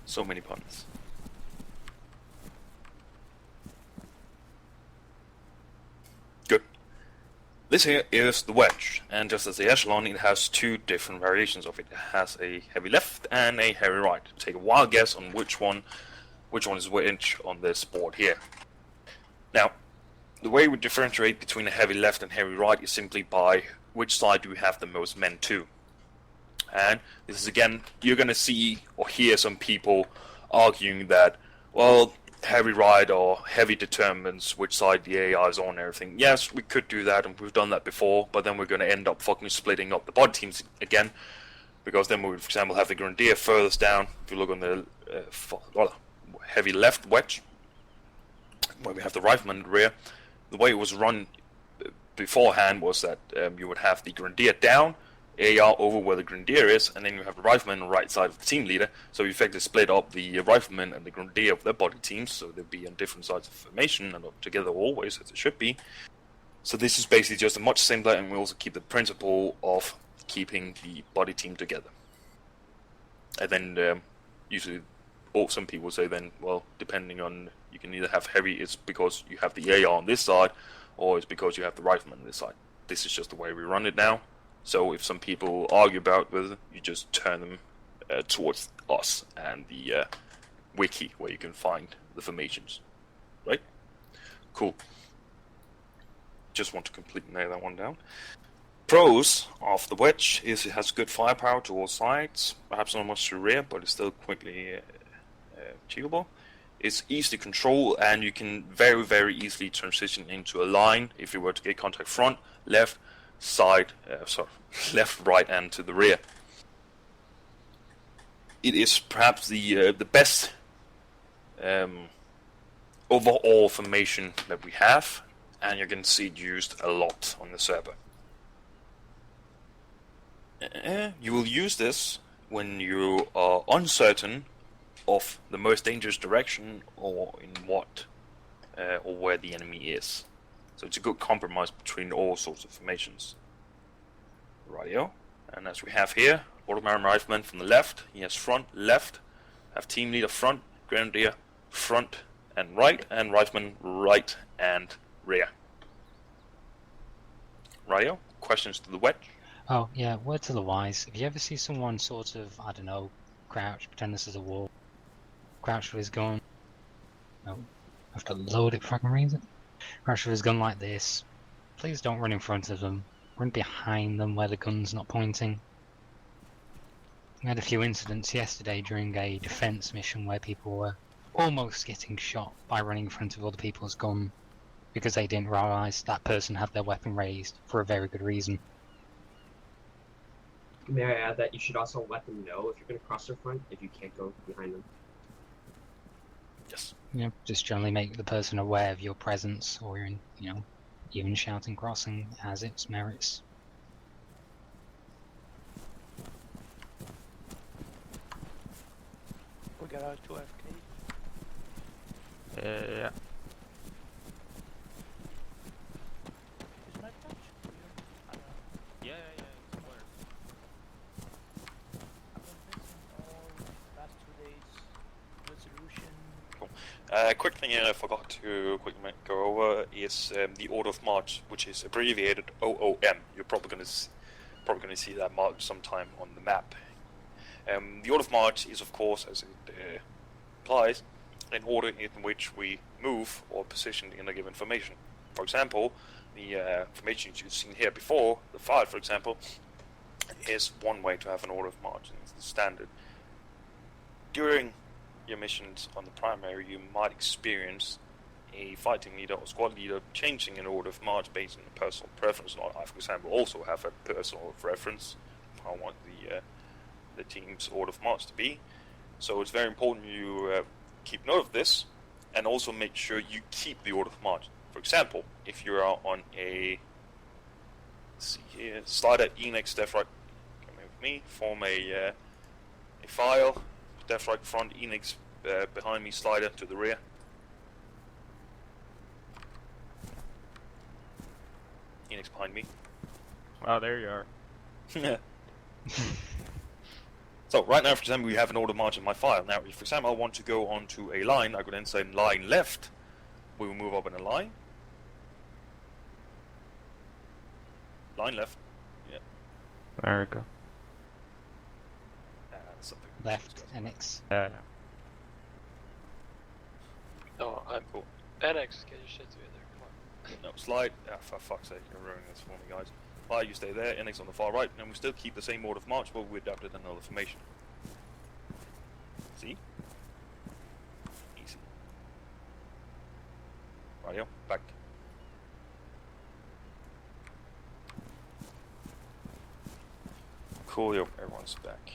A: So many puns. Good. This here is the wedge, and just as the echelon, it has two different variations of it. It has a heavy left and a heavy right. Take a wild guess on which one is wedge on this board here. Now, the way we differentiate between a heavy left and heavy right is simply by which side do we have the most men to. And this is again, you're going to see or hear some people arguing that, well, heavy right or heavy determines which side the AI is on and everything. Yes, we could do that, and we've done that before, but then we're going to end up fucking splitting up the body teams again, because then we would, for example, have the Grenadier furthest down. If you look on the heavy left wedge, where we have the Rifleman in the rear, the way it was run beforehand was that you would have the Grenadier down, AR over where the Grenadier is, and then you have the Rifleman on the right side of the team leader, so you effectively split up the Rifleman and the Grenadier of their body teams, so they'll be on different sides of formation, and not together always, as it should be. So this is basically just a much simpler, and we also keep the principle of keeping the body team together. And then, usually, or some people say then, well, depending on, you can either have heavy, it's because you have the AR on this side, or it's because you have the Rifleman on this side. This is just the way we run it now. So if some people argue about whether, you just turn them towards us and the wiki where you can find the formations. Right? Cool. Just want to completely nail that one down. Pros of the wedge is it has good firepower to all sides, perhaps not much to the rear, but it's still quickly achievable. It's easy to control, and you can very, very easily transition into a line if you were to get contact front, left, side, left, right, and to the rear. It is perhaps the best overall formation that we have, and you're going to see it used a lot on the server. You will use this when you are uncertain of the most dangerous direction or in what or where the enemy is. So it's a good compromise between all sorts of formations. Rightio. And as we have here, Automatic Rifleman from the left. He has front, left. Have team leader front, grenadier front and right, and Rifleman right and rear. Radio, questions to the wedge?
F: Oh, yeah, word to the wise. If you ever see someone sort of, I don't know, crouch, pretend this is a wall, crouch with his gun, no, I have to load it for I can read it. Crouch with his gun like this, please don't run in front of them. Run behind them where the gun's not pointing. We had a few incidents yesterday during a defense mission where people were almost getting shot by running in front of other people's gun because they didn't realise that person had their weapon raised for a very good reason.
J: May I add that you should also let them know if you're going to cross their front if you can't go behind them.
A: Yes.
F: Yeah, just generally make the person aware of your presence, or even shouting crossing has its merits.
D: We got our 2 FK.
E: Yeah.
D: Is my touch? I don't know.
E: Yeah, it's clear.
D: I've been missing all last 2 days. Resolution.
A: Quick thing I forgot to quickly go over is the order of march, which is abbreviated OOM. You're probably going to see that marked sometime on the map. The order of march is, of course, as it implies, an order in which we move or position in a given formation. For example, the formations you've seen here before, the 5, for example, is one way to have an order of march, and it's the standard. During your missions on the primary, you might experience a fighting leader or squad leader changing an order of march based on a personal preference. I, for example, also have a personal preference for how I want the team's order of march to be. So it's very important you keep note of this, and also make sure you keep the order of march. For example, if you are on a, let's see here, slider, Enix, left, right, come here with me, form a file, left, right, front, Enix behind me, slider to the rear. Enix behind me.
E: Oh, there you are.
A: So right now, for example, we have an order march in my file. Now, if, for example, I want to go onto a line, I could then say line left. We will move up in a line. Line left. Yeah.
E: There we go.
A: Something
F: Left, NX.
E: Yeah.
B: No, I'm
A: Cool.
B: Annex, get your shit together. Come on.
A: No, slide. For fuck's sake, you're ruining this for me, guys. Slide, you stay there. NX on the far right, and we still keep the same order of march, but we adapted another formation. See? Easy. Radio, back. Cool, yo, everyone's back.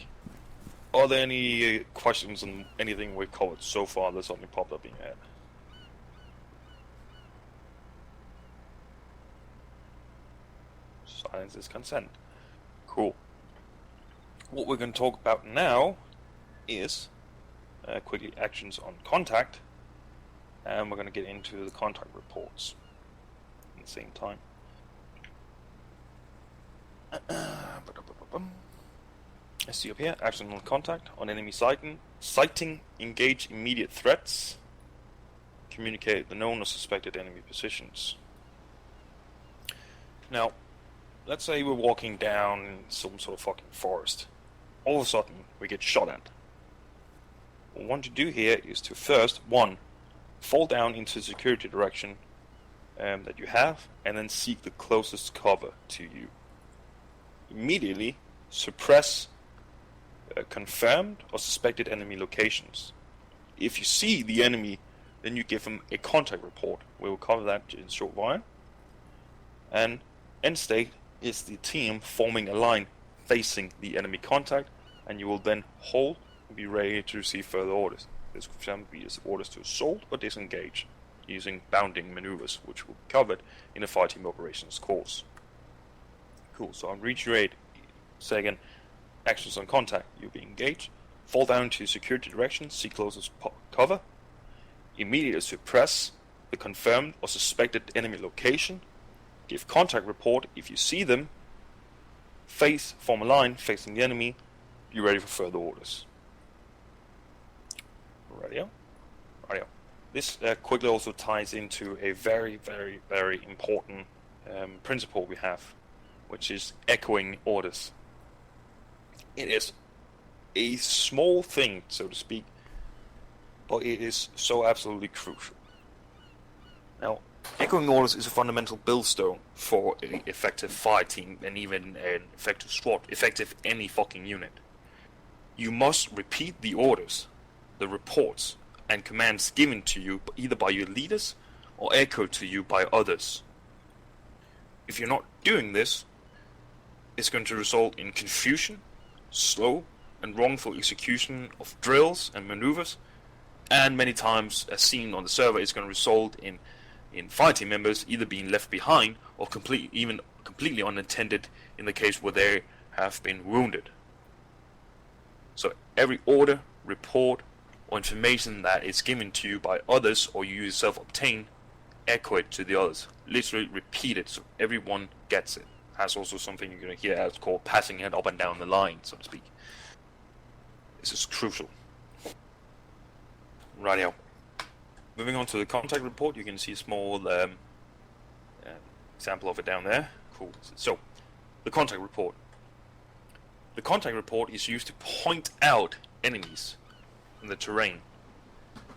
A: Are there any questions on anything we've covered so far that suddenly popped up in your head? Silence is consent. Cool. What we're going to talk about now is quickly actions on contact, and we're going to get into the contact reports at the same time. I see up here, action on contact, on enemy sighting, engage immediate threats, communicate the known or suspected enemy positions. Now, let's say we're walking down some sort of fucking forest. All of a sudden, we get shot at. What we want to do here is to first, 1, fall down into the security direction that you have, and then seek the closest cover to you. Immediately suppress confirmed or suspected enemy locations. If you see the enemy, then you give them a contact report. We will cover that in a short while. And end state is the team forming a line facing the enemy contact, and you will then hold and be ready to receive further orders. This could, for example, be orders to assault or disengage using bounding maneuvers, which will be covered in the Fireteam Operations course. Cool, so I'll reiterate, say again, actions on contact, you'll be engaged, fall down to security direction, seek closest cover, immediately suppress the confirmed or suspected enemy location, give contact report if you see them, form a line facing the enemy, you're ready for further orders. Radio. This quickly also ties into a very, very, very important principle we have, which is echoing orders. It is a small thing, so to speak, but it is so absolutely crucial. Now, echoing orders is a fundamental buildstone for an effective fire team and even an effective squad, effective any fucking unit. You must repeat the orders, the reports, and commands given to you either by your leaders or echoed to you by others. If you're not doing this, it's going to result in confusion, slow and wrongful execution of drills and maneuvers, and many times, as seen on the server, it's going to result in fire team members either being left behind or completely unattended in the case where they have been wounded. So every order, report, or information that is given to you by others or you yourself obtain, echo it to the others. Literally repeat it so everyone gets it. That's also something you're going to hear as called passing it up and down the line, so to speak. This is crucial. Rightio. Moving on to the contact report, you can see a small example of it down there. Cool. So, the contact report. The contact report is used to point out enemies in the terrain.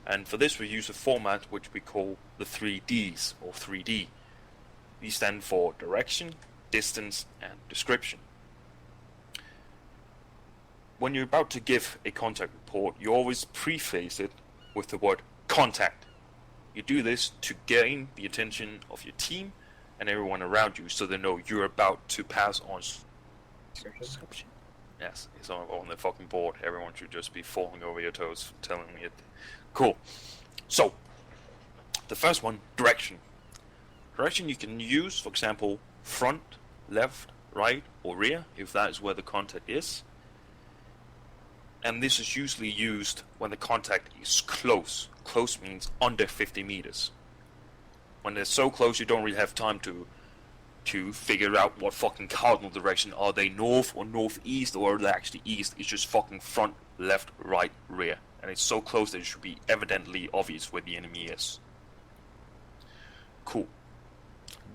A: And for this we use a format which we call the 3Ds, or 3D. These stand for direction, distance, and description. When you're about to give a contact report, you always preface it with the word contact. You do this to gain the attention of your team and everyone around you so they know you're about to pass on.
D: Description.
A: Yes, it's on the fucking board. Everyone should just be falling over your toes telling me it. Cool. So, the first one, direction. Direction you can use, for example, front, left, right, or rear, if that is where the contact is. And this is usually used when the contact is close. Close means under 50 meters. When they're so close you don't really have time to figure out what fucking cardinal direction. Are they north or northeast, or are they actually east? It's just fucking front, left, right, rear. And it's so close that it should be evidently obvious where the enemy is. Cool.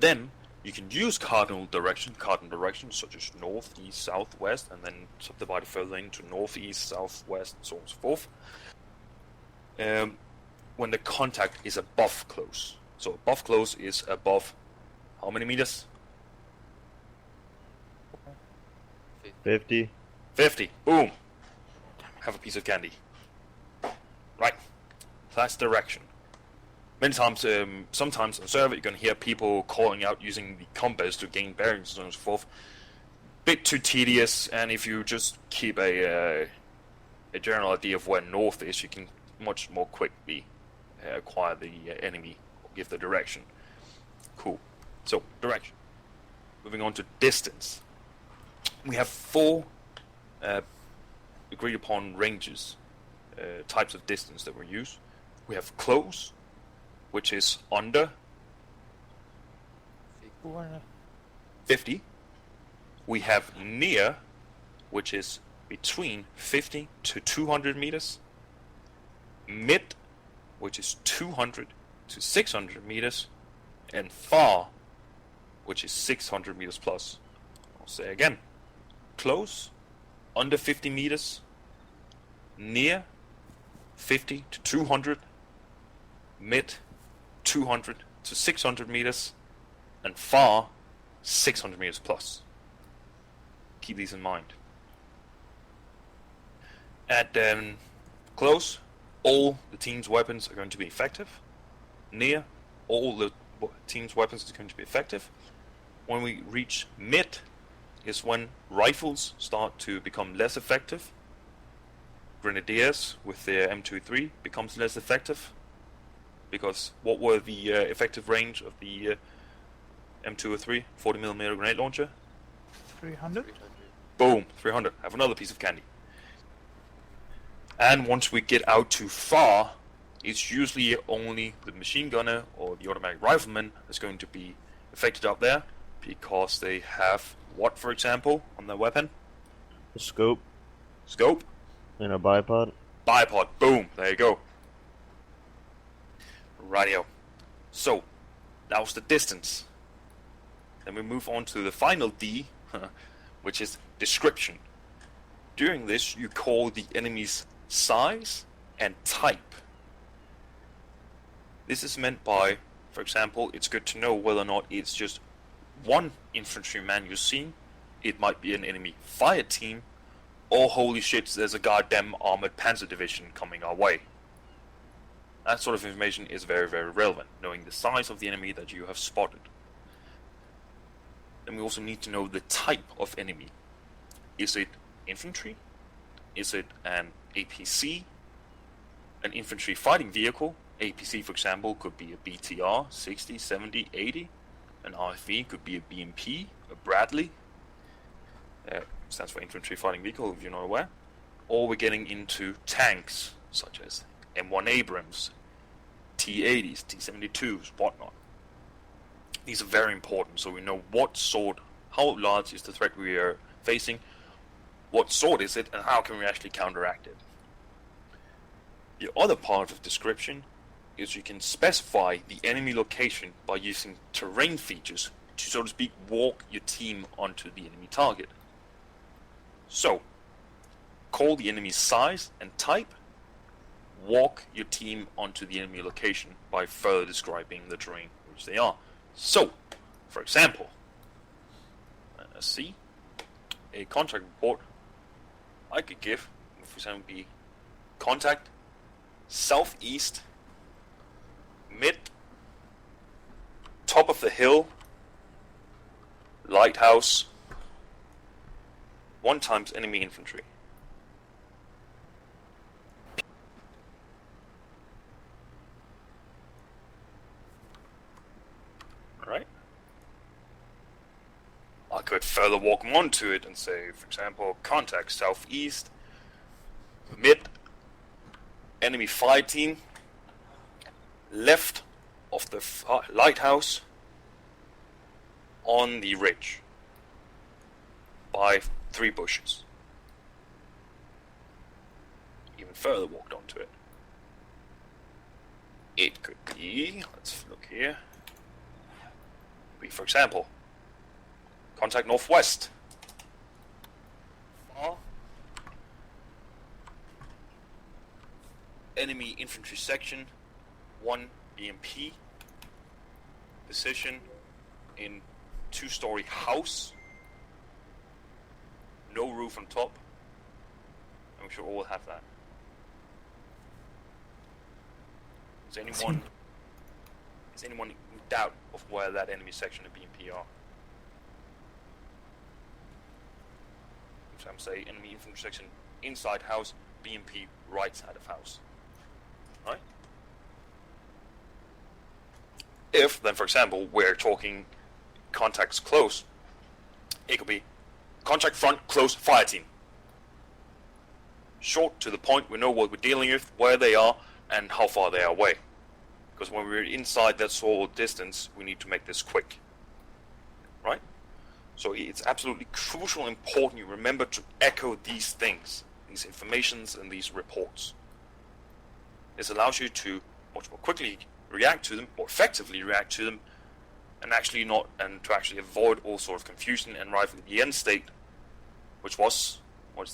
A: Then you can use cardinal directions such as north, east, south, west, and then subdivide further into north, east, south, west, and so on and so forth. When the contact is above close. So above close is above how many meters?
G: 50.
A: 50. Boom. Have a piece of candy. Right. That's direction. Many times, sometimes on server, you're going to hear people calling out using the compass to gain bearings and so on and so forth. Bit too tedious, and if you just keep a general idea of where north is, you can much more quickly acquire the enemy or give the direction. Cool. So, direction. Moving on to distance. We have 4 agreed upon ranges, types of distance that we use. We have close, which is under 50. We have near, which is between 50 to 200 meters. Mid, which is 200 to 600 meters. And far, which is 600 meters plus. I'll say again. Close, under 50 meters. Near, 50 to 200. Mid, 200 to 600 meters. And far, 600 meters plus. Keep these in mind. At close, all the team's weapons are going to be effective. Near, all the team's weapons are going to be effective. When we reach mid is when rifles start to become less effective. Grenadiers with their M23 becomes less effective. Because what were the effective range of the M203 40mm grenade launcher?
D: 300.
A: Boom, 300. Have another piece of candy. And once we get out too far, it's usually only the machine gunner or the automatic rifleman that's going to be affected out there, because they have what, for example, on their weapon?
G: The scope.
A: Scope.
G: And a bipod.
A: Bipod. Boom. There you go. Rightio. So, that was the distance. Then we move on to the final D, which is description. During this, you call the enemy's size and type. This is meant by, for example, it's good to know whether or not it's just one infantryman you're seeing. It might be an enemy fire team, or holy shit, there's a goddamn armored panzer division coming our way. That sort of information is very, very relevant, knowing the size of the enemy that you have spotted. Then we also need to know the type of enemy. Is it infantry? Is it an APC? An infantry fighting vehicle? APC, for example, could be a BTR, 60, 70, 80. An RFV could be a BMP, a Bradley. Stands for infantry fighting vehicle, if you're not aware. Or we're getting into tanks, such as M1 Abrams, T-80s, T-72s, whatnot. These are very important, so we know how large is the threat we are facing, what sort is it, and how can we actually counteract it. The other part of description is you can specify the enemy location by using terrain features to, so to speak, walk your team onto the enemy target. So, call the enemy's size and type, walk your team onto the enemy location by further describing the terrain which they are. So, for example, let's see, a contact report I could give, for example, be contact southeast, mid, top of the hill, lighthouse, 1 times enemy infantry. Alright. I could further walk them onto it and say, for example, contact southeast, mid, enemy fire team, left of the lighthouse, on the ridge, by 3 bushes. Even further walked onto it. It could be, let's look here, for example, contact northwest. Enemy infantry section, 1 BMP, position in 2-story house, no roof on top, and we should all have that. Is anyone in doubt of where that enemy section of BMP are? So I'm saying enemy infantry section inside house, BMP right side of house. Right? If, then for example, we're talking contacts close, it could be contact front, close, fire team. Short, to the point, we know what we're dealing with, where they are, and how far they are away. Because when we're inside that sort of distance, we need to make this quick. Right? So it's absolutely crucial and important you remember to echo these things, these informations and these reports. This allows you to much more quickly react to them, more effectively react to them, and to actually avoid all sort of confusion and arrive at the end state, what's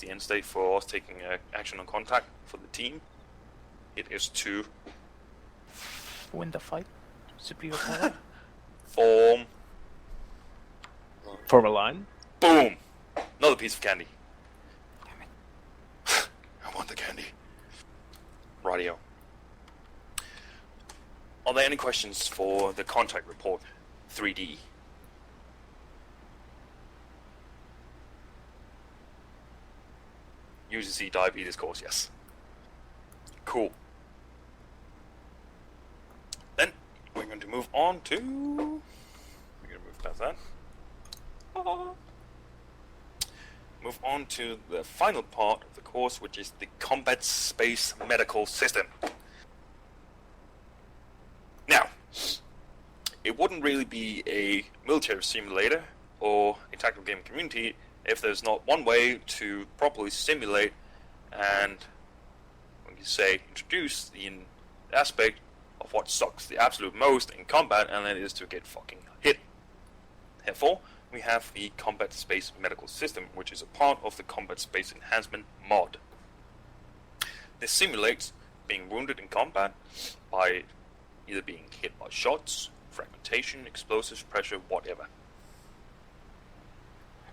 A: the end state for us taking action on contact for the team? It is to
D: win the fight. Superior power.
I: Form a line.
A: Boom! Another piece of candy. Damn it. I want the candy. Radio. Are there any questions for the contact report 3D? UCC diabetes course, yes. Cool. Then we're going to move on to. We're going to move past that. Move on to the final part of the course, which is the Combat Space Medical System. Now, it wouldn't really be a military simulator or a tactical game community if there's not one way to properly simulate And when you say introduce the aspect of what sucks the absolute most in combat, and that is to get fucking hit. Therefore, we have the Combat Space Medical System, which is a part of the Combat Space Enhancement mod. This simulates being wounded in combat by either being hit by shots, fragmentation, explosives, pressure, whatever.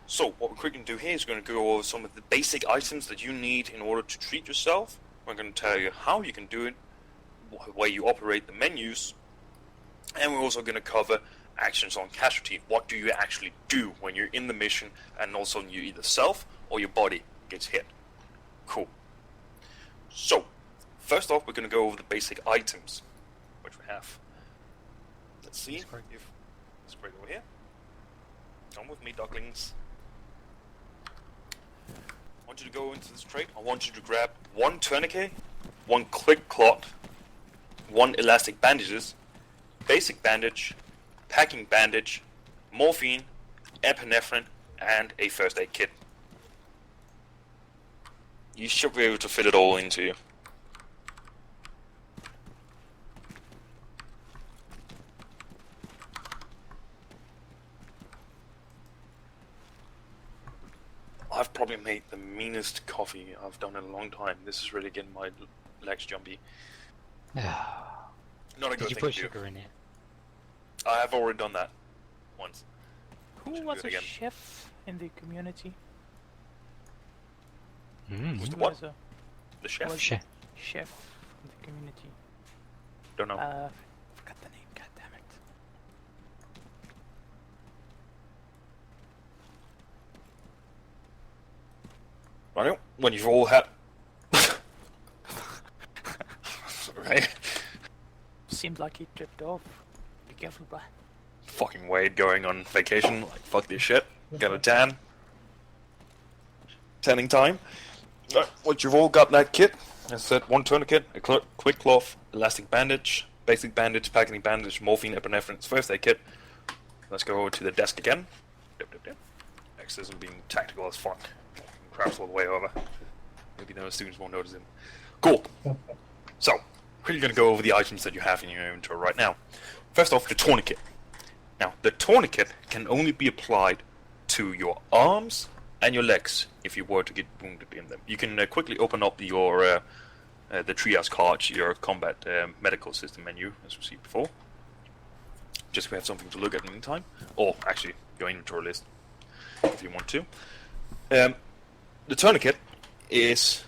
A: So, what we're quickly going to do here is we're going to go over some of the basic items that you need in order to treat yourself. We're going to tell you how you can do it, where you operate the menus, and we're also going to cover actions on Casualty. What do you actually do when you're in the mission and also you either self or your body gets hit? Cool. So, first off, we're going to go over the basic items, which we have. Let's see if it's great over here. Come with me, ducklings. I want you to go into this crate. I want you to grab one tourniquet, one quick cloth, one elastic bandages, basic bandage, packing bandage, morphine, epinephrine, and a first aid kit. You should be able to fit it all into you. I've probably made the meanest coffee I've done in a long time. This is really getting my legs jumpy. Not a good thing to do.
F: Did you put sugar in it?
A: I have already done that once.
D: Who
A: Should
D: was
A: do
D: a
A: it again.
D: chef in the community?
A: Who's the
D: Who
A: what?
D: was a
A: The chef?
D: was-
F: Shit.
D: chef in the community?
A: Don't know.
D: Forgot the name. God damn it.
A: Right, when you've all had... right?
D: Seems like he tripped off. Be careful, bro.
A: Fucking Wade going on vacation, like fuck this shit. Got a tan. Tanning time. Right, once you've all got that kit, as I said, one tourniquet, a quick cloth, elastic bandage, basic bandage, packing bandage, morphine, epinephrine, first aid kit. Let's go over to the desk again. X isn't being tactical as fuck. Crouch all the way over. Maybe those students won't notice him. Cool. So, we're going to go over the items that you have in your inventory right now. First off, the tourniquet. Now, the tourniquet can only be applied to your arms and your legs if you were to get wounded in them. You can quickly open up your the Triage Cards, your combat medical system menu, as we see before. Just to have something to look at in the meantime. Or, actually, your inventory list, if you want to. The tourniquet is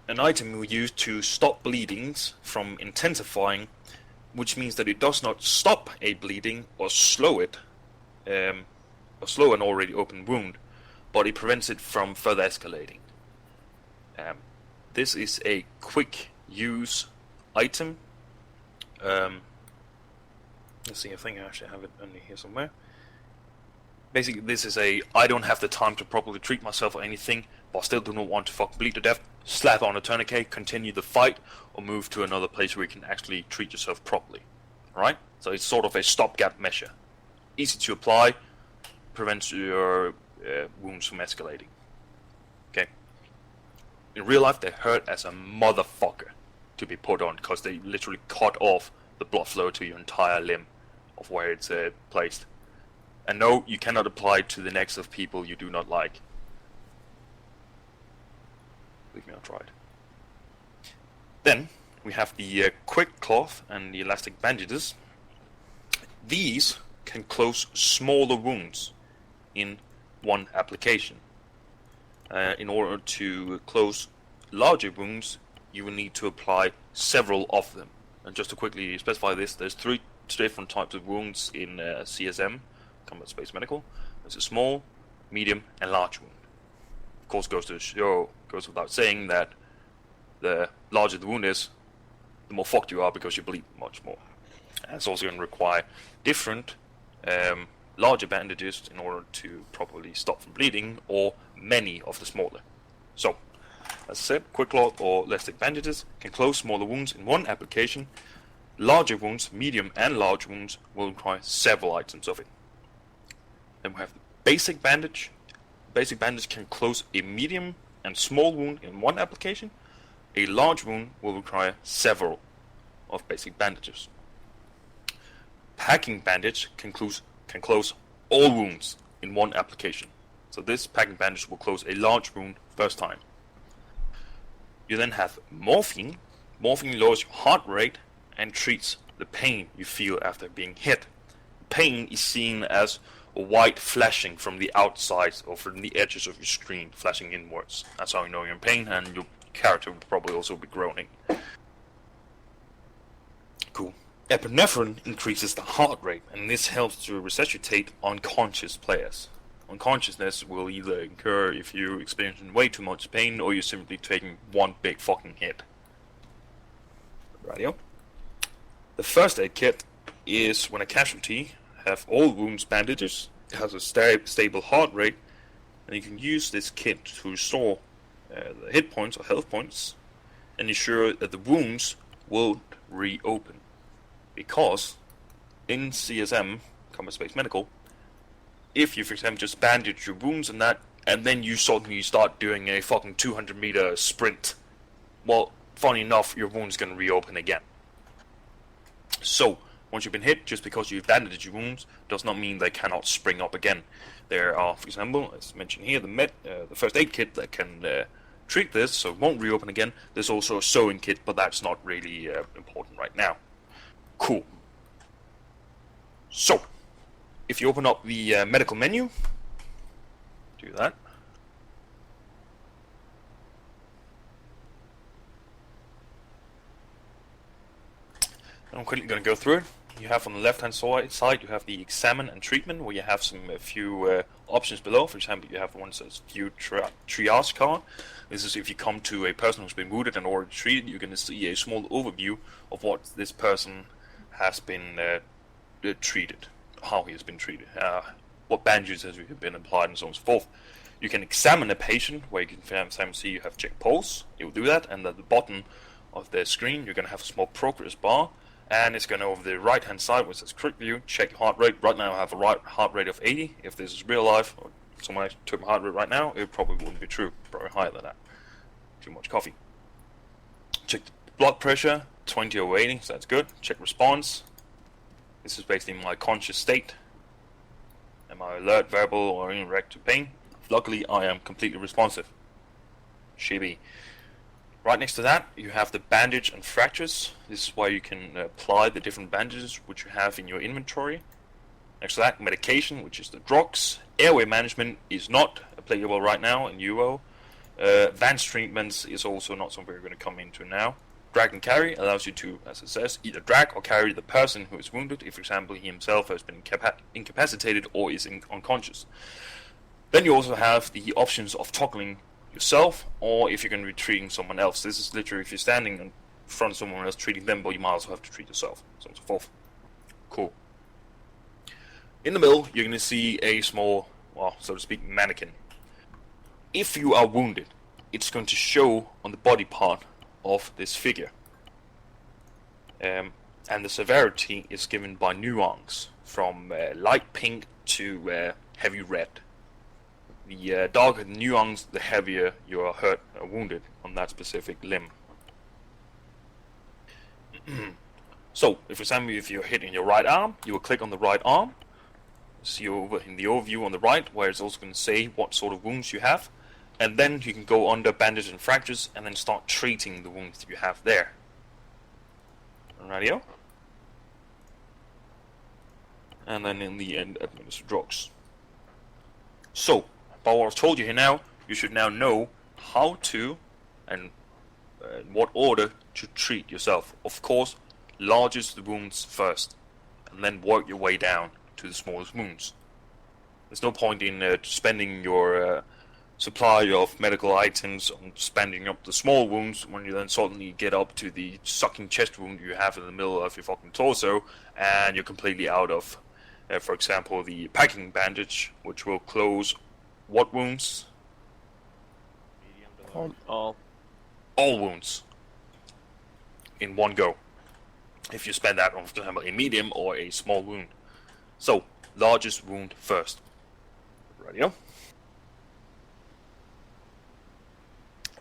A: an item we use to stop bleedings from intensifying, which means that it does not stop a bleeding or slow it, or slow an already open wound, but it prevents it from further escalating. This is a quick use item. Let's see, I think I actually have it under here somewhere. Basically, this is I don't have the time to properly treat myself or anything, but still do not want to fucking bleed to death. Slap on a tourniquet, continue the fight, or move to another place where you can actually treat yourself properly. Alright? So it's sort of a stopgap measure. Easy to apply, prevents your wounds from escalating. Okay? In real life, they hurt as a motherfucker to be put on, because they literally cut off the blood flow to your entire limb of where it's placed. And no, you cannot apply it to the necks of people you do not like. Believe me, I'll try it. Then, we have the quick cloth and the elastic bandages. These can close smaller wounds in one application. In order to close larger wounds, you will need to apply several of them. And just to quickly specify this, there's three different types of wounds in CSM, Combat Space Medical. There's a small, medium, and large wound. Of course, goes without saying that the larger the wound is, the more fucked you are because you bleed much more. And it's also going to require different, larger bandages in order to properly stop from bleeding, or many of the smaller. So, as I said, quick cloth or elastic bandages can close smaller wounds in one application. Larger wounds, medium and large wounds, will require several items of it. Then we have the basic bandage. Basic bandage can close a medium and small wound in one application, a large wound will require several of basic bandages. Packing bandage can close all wounds in one application. So this packing bandage will close a large wound first time. You then have morphine. Morphine lowers your heart rate and treats the pain you feel after being hit. Pain is seen as a white flashing from the outside or from the edges of your screen, flashing inwards. That's how you know you're in pain, and your character will probably also be groaning. Cool. Epinephrine increases the heart rate, and this helps to resuscitate unconscious players. Unconsciousness will either occur if you're experiencing way too much pain, or you're simply taking one big fucking hit. Radio. The first aid kit is when a casualty have all wounds bandages, it has a stable heart rate, and you can use this kit to restore the hit points or health points, and ensure that the wounds won't reopen. Because in CSM, Combat Space Medical, if you, for example, just bandage your wounds and that, and then you suddenly start doing a fucking 200-meter sprint, well, funny enough, your wound's gonna reopen again. So, once you've been hit, just because you've bandaged your wounds, does not mean they cannot spring up again. There are, for example, as mentioned here, the first aid kit that can treat this, so it won't reopen again. There's also a sewing kit, but that's not really important right now. Cool. So, if you open up the medical menu, do that. I'm quickly going to go through it. You have on the left hand side, you have the examine and treatment, where you have a few options below. For example, you have one that says view triage card. This is if you come to a person who's been wounded and already treated, you're going to see a small overview of what this person has been treated, how he has been treated, what bandages have been applied, and so on and so forth. You can examine a patient, where you can see you have check pulse. It will do that, and at the bottom of the screen, you're going to have a small progress bar. And it's going to, over the right hand side, which says quick view, check heart rate. Right now I have a heart rate of 80. If this is real life, or someone took my heart rate right now, it probably wouldn't be true. Probably higher than that. Too much coffee. Check the blood pressure, 20 over 80, so that's good. Check response. This is basically my conscious state. Am I alert, verbal, or indirect to pain? Luckily, I am completely responsive. Chibi. Right next to that, you have the bandage and fractures. This is where you can apply the different bandages which you have in your inventory. Next to that, medication, which is the drugs. Airway management is not applicable right now in UO. Advanced treatments is also not something we're going to come into now. Drag and carry allows you to, as it says, either drag or carry the person who is wounded, if, for example, he himself has been incapacitated or is unconscious. Then you also have the options of toggling yourself, or if you're going to be treating someone else. This is literally if you're standing in front of someone else treating them, but you might also have to treat yourself, so on and so forth. Cool. In the middle, you're going to see a small, well, so to speak, mannequin. If you are wounded, it's going to show on the body part of this figure. And the severity is given by nuance, from light pink to heavy red. The darker the nuance, the heavier you are hurt or wounded on that specific limb. So, for example, if you're hit in your right arm, you will click on the right arm. See over in the overview on the right, where it's also going to say what sort of wounds you have. And then you can go under bandage and fractures, and then start treating the wounds that you have there. Alrighty-o. And then in the end, administer drugs. So, by what I've told you here now, you should now know how to and in what order to treat yourself. Of course, largest the wounds first, and then work your way down to the smallest wounds. There's no point in spending your supply of medical items on spending up the small wounds when you then suddenly get up to the sucking chest wound you have in the middle of your fucking torso, and you're completely out of, for example, the packing bandage, which will close what wounds?
I: All
A: wounds in one go. If you spend that on, for example, a medium or a small wound. So, largest wound first. Radio.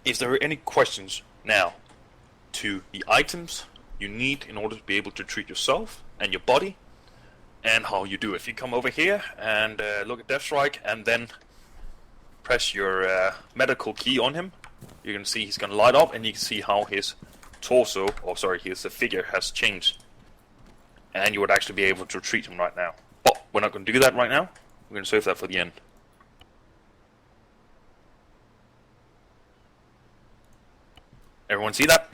A: if there are any questions now to the items you need in order to be able to treat yourself and your body, and how you do it. If you come over here and look at Deathstrike and then press your medical key on him, you're going to see he's going to light up, and you can see how his torso, or sorry, his figure has changed. And you would actually be able to treat him right now. But we're not going to do that right now. We're going to save that for the end. Everyone see that?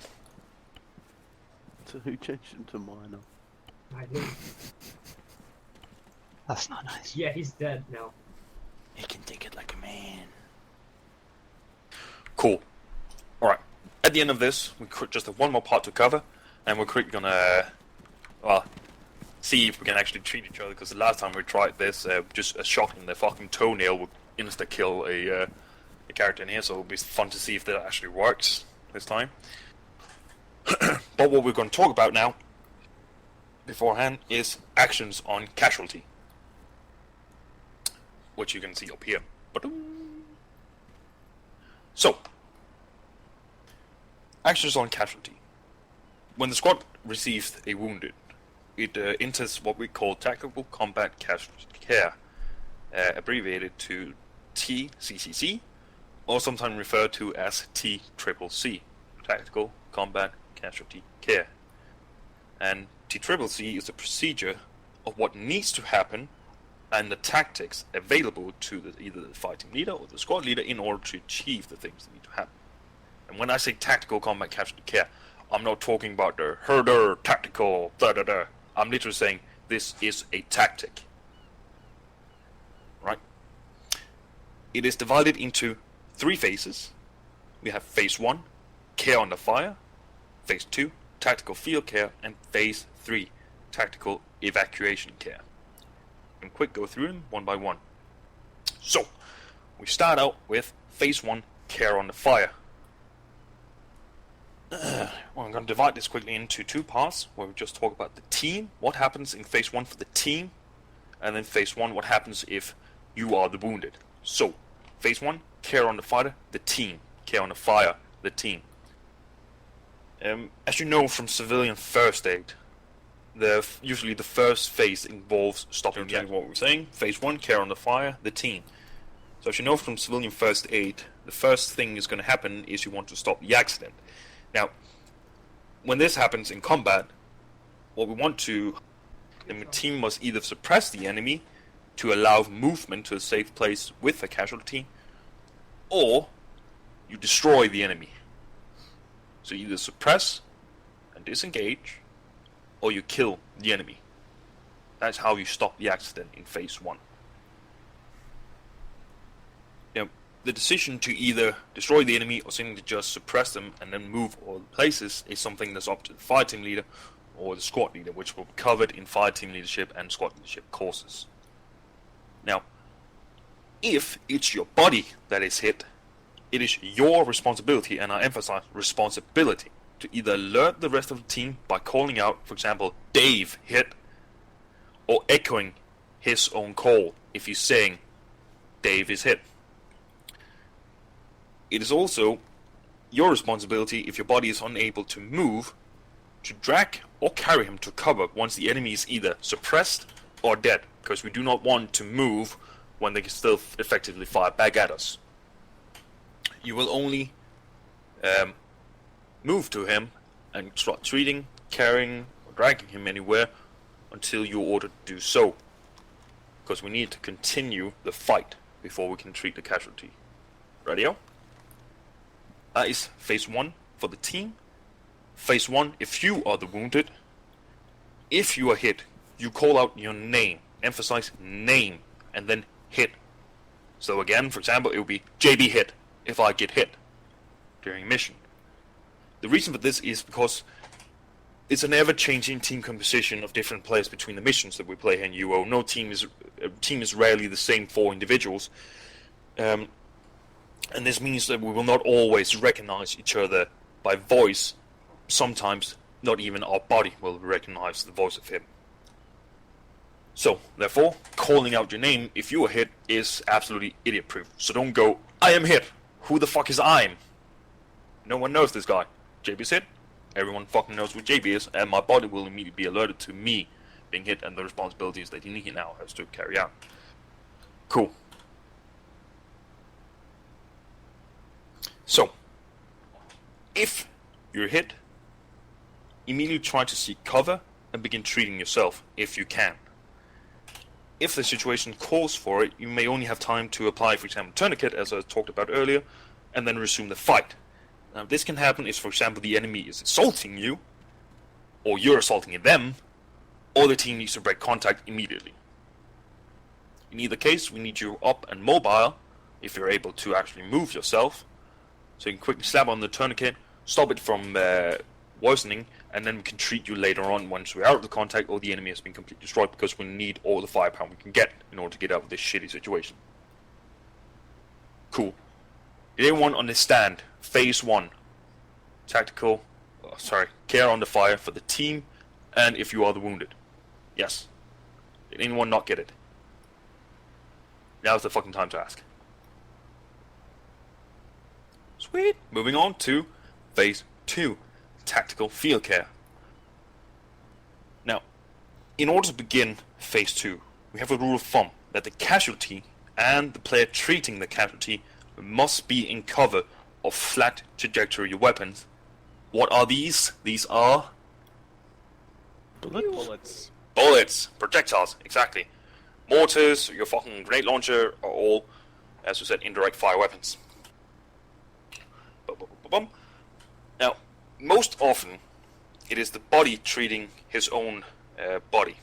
E: So who changed him to minor?
J: I did.
F: That's not nice.
J: Yeah, he's dead now.
D: He can take it like a man.
A: Cool. Alright. At the end of this, we just have one more part to cover, and we're quickly gonna, well, see if we can actually treat each other, because the last time we tried this, just a shot in the fucking toenail would insta-kill a character in here, so it'll be fun to see if that actually works this time. But what we're going to talk about now, beforehand, is actions on Casualty, which you can see up here. So, actions on Casualty. When the squad receives a wounded, it enters what we call Tactical Combat Casualty Care, abbreviated to TCCC, or sometimes referred to as TCCC, Tactical Combat Casualty Care. And TCCC is a procedure of what needs to happen and the tactics available to either the fighting leader or the squad leader in order to achieve the things that need to happen. And when I say Tactical Combat Casualty Care, I'm not talking about the herder tactical da-da-da. I'm literally saying this is a tactic. Right? It is divided into 3 phases. We have phase 1, care under fire, phase 2, tactical field care, and phase 3, tactical evacuation care. And quick go through them one by one. So, we start out with phase 1, care under fire. Well, I'm going to divide this quickly into 2 parts, where we just talk about the team, what happens in phase 1 for the team, and then phase 1, what happens if you are the wounded. So, phase 1, care on the fighter, the team. Care on the fire, the team. As you know from civilian first aid, usually the first phase involves stopping the what we're saying. Phase 1, care on the fire, the team. So as you know from civilian first aid, the first thing is going to happen is you want to stop the accident. Now, when this happens in combat, what we want to, the team must either suppress the enemy to allow movement to a safe place with a casualty, or you destroy the enemy. So either suppress and disengage, or you kill the enemy. That's how you stop the accident in phase 1. Now, the decision to either destroy the enemy or simply just suppress them and then move all the places is something that's up to the fire team leader or the squad leader, which will be covered in fire team leadership and squad leadership courses. Now, if it's your body that is hit, it is your responsibility, and I emphasize responsibility, to either alert the rest of the team by calling out, for example, Dave hit, or echoing his own call if he's saying Dave is hit. It is also your responsibility, if your body is unable to move, to drag or carry him to cover once the enemy is either suppressed or dead, because we do not want to move when they can still effectively fire back at us. You will only move to him and start treating, carrying, or dragging him anywhere until you're ordered to do so, because we need to continue the fight before we can treat the casualty. Radio? That is phase 1 for the team. Phase 1, if you are the wounded, if you are hit, you call out your name, emphasize name, and then hit. So again, for example, it will be JB hit if I get hit during a mission. The reason for this is because it's an ever-changing team composition of different players between the missions that we play here in UO. No team is rarely the same 4 individuals, and this means that we will not always recognize each other by voice. Sometimes not even our body will recognize the voice of him. So, therefore, calling out your name if you are hit is absolutely idiot-proof. So don't go, I am hit. Who the fuck is I'm? No one knows this guy. JB's hit. Everyone fucking knows who JB is, and my body will immediately be alerted to me being hit and the responsibilities that he now has to carry out. Cool. So, if you're hit, immediately try to seek cover and begin treating yourself if you can. If the situation calls for it, you may only have time to apply, for example, Tourniquet, as I talked about earlier, and then resume the fight. Now, this can happen if, for example, the enemy is assaulting you, or you're assaulting them, or the team needs to break contact immediately. In either case, we need you up and mobile, if you're able to actually move yourself, so you can quickly slap on the Tourniquet, stop it from worsening, and then we can treat you later on once we're out of the contact or the enemy has been completely destroyed, because we need all the firepower we can get in order to get out of this shitty situation. Cool. Did everyone understand phase 1? Care under fire for the team, and if you are the wounded. Yes. Did anyone not get it? Now's the fucking time to ask. Sweet. Moving on to phase 2. Tactical field care. Now, in order to begin phase 2, we have a rule of thumb that the casualty and the player treating the casualty must be in cover of flat trajectory weapons. What are these? These are
I: Bullets.
A: bullets, projectiles, exactly. Mortars, your fucking grenade launcher are all, as we said, indirect fire weapons. Now, most often, it is the body treating his own body,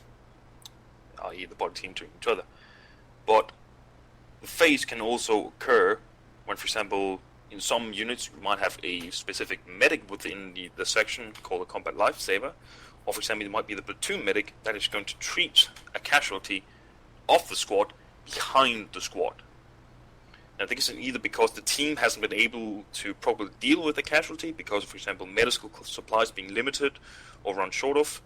A: i.e. the body team treating each other. But the phase can also occur when, for example, in some units you might have a specific medic within the section called a combat lifesaver, or for example it might be the platoon medic that is going to treat a casualty of the squad behind the squad. Now, this is either because the team hasn't been able to properly deal with the casualty, because, for example, medical supplies being limited or run short of,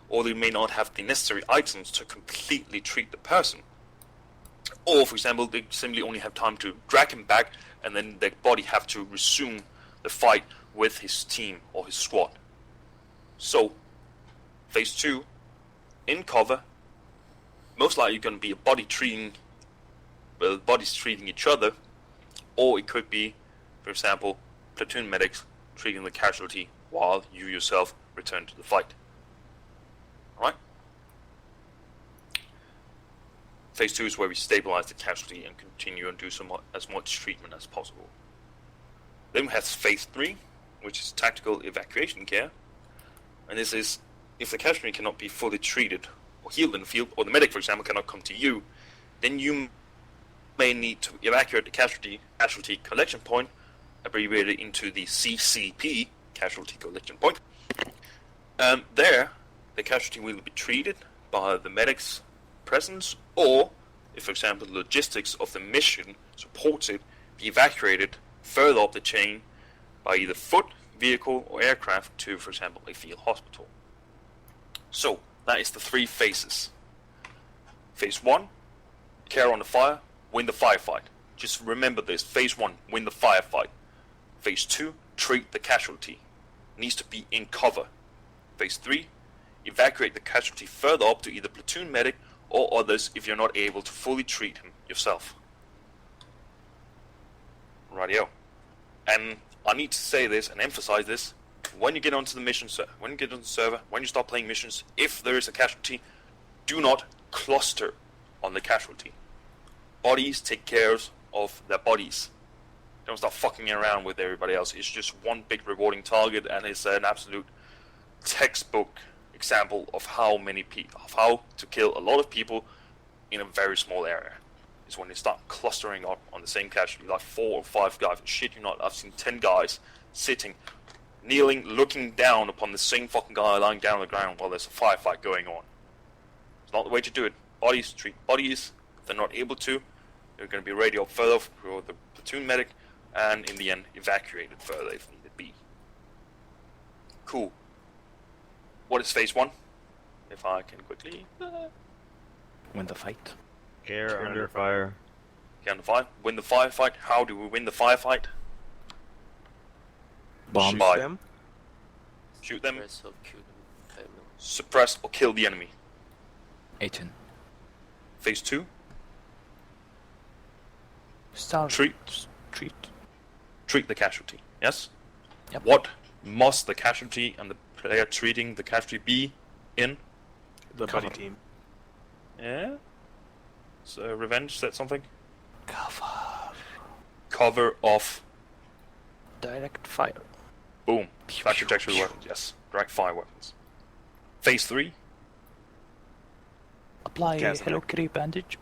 A: or they may not have the necessary items to completely treat the person. Or, for example, they simply only have time to drag him back, and then their body have to resume the fight with his team or his squad. So, phase 2, in cover, most likely going to be a body treating, well, bodies treating each other, or it could be, for example, platoon medics treating the casualty while you yourself return to the fight. Alright? Phase 2 is where we stabilize the casualty and continue and do as much treatment as possible. Then we have phase 3, which is tactical evacuation care. And this is if the casualty cannot be fully treated or healed in the field, or the medic, for example, cannot come to you, then you may need to evacuate the casualty collection point, abbreviated into the CCP, casualty collection point. There, the casualty will be treated by the medic's presence, or, if for example the logistics of the mission supports it, be evacuated further up the chain by either foot, vehicle, or aircraft to, for example, a field hospital. So, that is the 3 phases. Phase 1, care on the fire, win the firefight. Just remember this. Phase 1, win the firefight. Phase 2, treat the casualty. Needs to be in cover. Phase 3, evacuate the casualty further up to either platoon medic or others if you're not able to fully treat him yourself. Rightio. And I need to say this and emphasize this. When you get onto the mission server, when you start playing missions, if there is a casualty, do not cluster on the casualty. Bodies take care of their bodies. Don't start fucking around with everybody else. It's just one big rewarding target, and it's an absolute textbook example of how to kill a lot of people in a very small area. It's when they start clustering up on the same casualty, like 4 or 5 guys. Shit you not, I've seen 10 guys sitting, kneeling, looking down upon the same fucking guy lying down on the ground while there's a firefight going on. It's not the way to do it. Bodies treat bodies. If they're not able to, they're going to be radioed further for the platoon medic, and in the end, evacuated further if needed be. Cool. What is phase 1? If I can quickly...
D: Win the fight.
G: Care under fire.
A: Care under fire. Win the firefight. How do we win the firefight?
I: Shoot
A: By.
I: them.
A: Shoot them,
K: Suppress or kill them. Failure.
A: suppress or kill the enemy.
L: 18.
A: Phase 2,
D: Start.
A: treat.
D: Treat.
A: Treat the casualty. Yes?
D: Yep.
A: What must the casualty and the player treating the casualty be in?
I: The
D: Cover.
I: buddy team.
A: Yeah? So, revenge, is that something?
D: Cover.
A: Cover of.
D: Direct fire.
A: Boom. Flat trajectory weapons, yes. Direct fire weapons. Phase 3,
D: Apply
I: Gas
D: Hello Kitty bandage.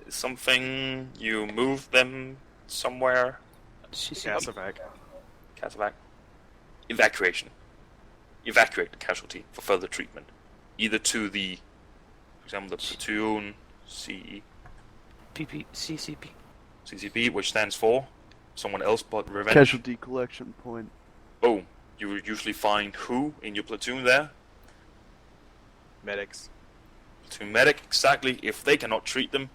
A: something you move them somewhere.
D: CC.
I: Gas evac.
A: Casevac. Evacuation. Evacuate the casualty for further treatment. Either to the, for example, the platoon
D: PP. CCP.
A: CCP, which stands for someone else but revenge.
E: Casualty collection point.
A: Boom. You would usually find who in your platoon there?
I: Medics.
A: Platoon medic, exactly. If they cannot treat them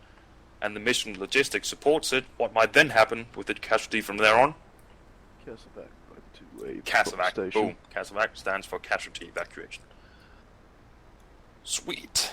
A: and the mission logistics supports it, what might then happen with the casualty from there on?
E: Casevac to a
A: Casevac.
E: station.
A: Boom. Casevac stands for casualty evacuation. Sweet.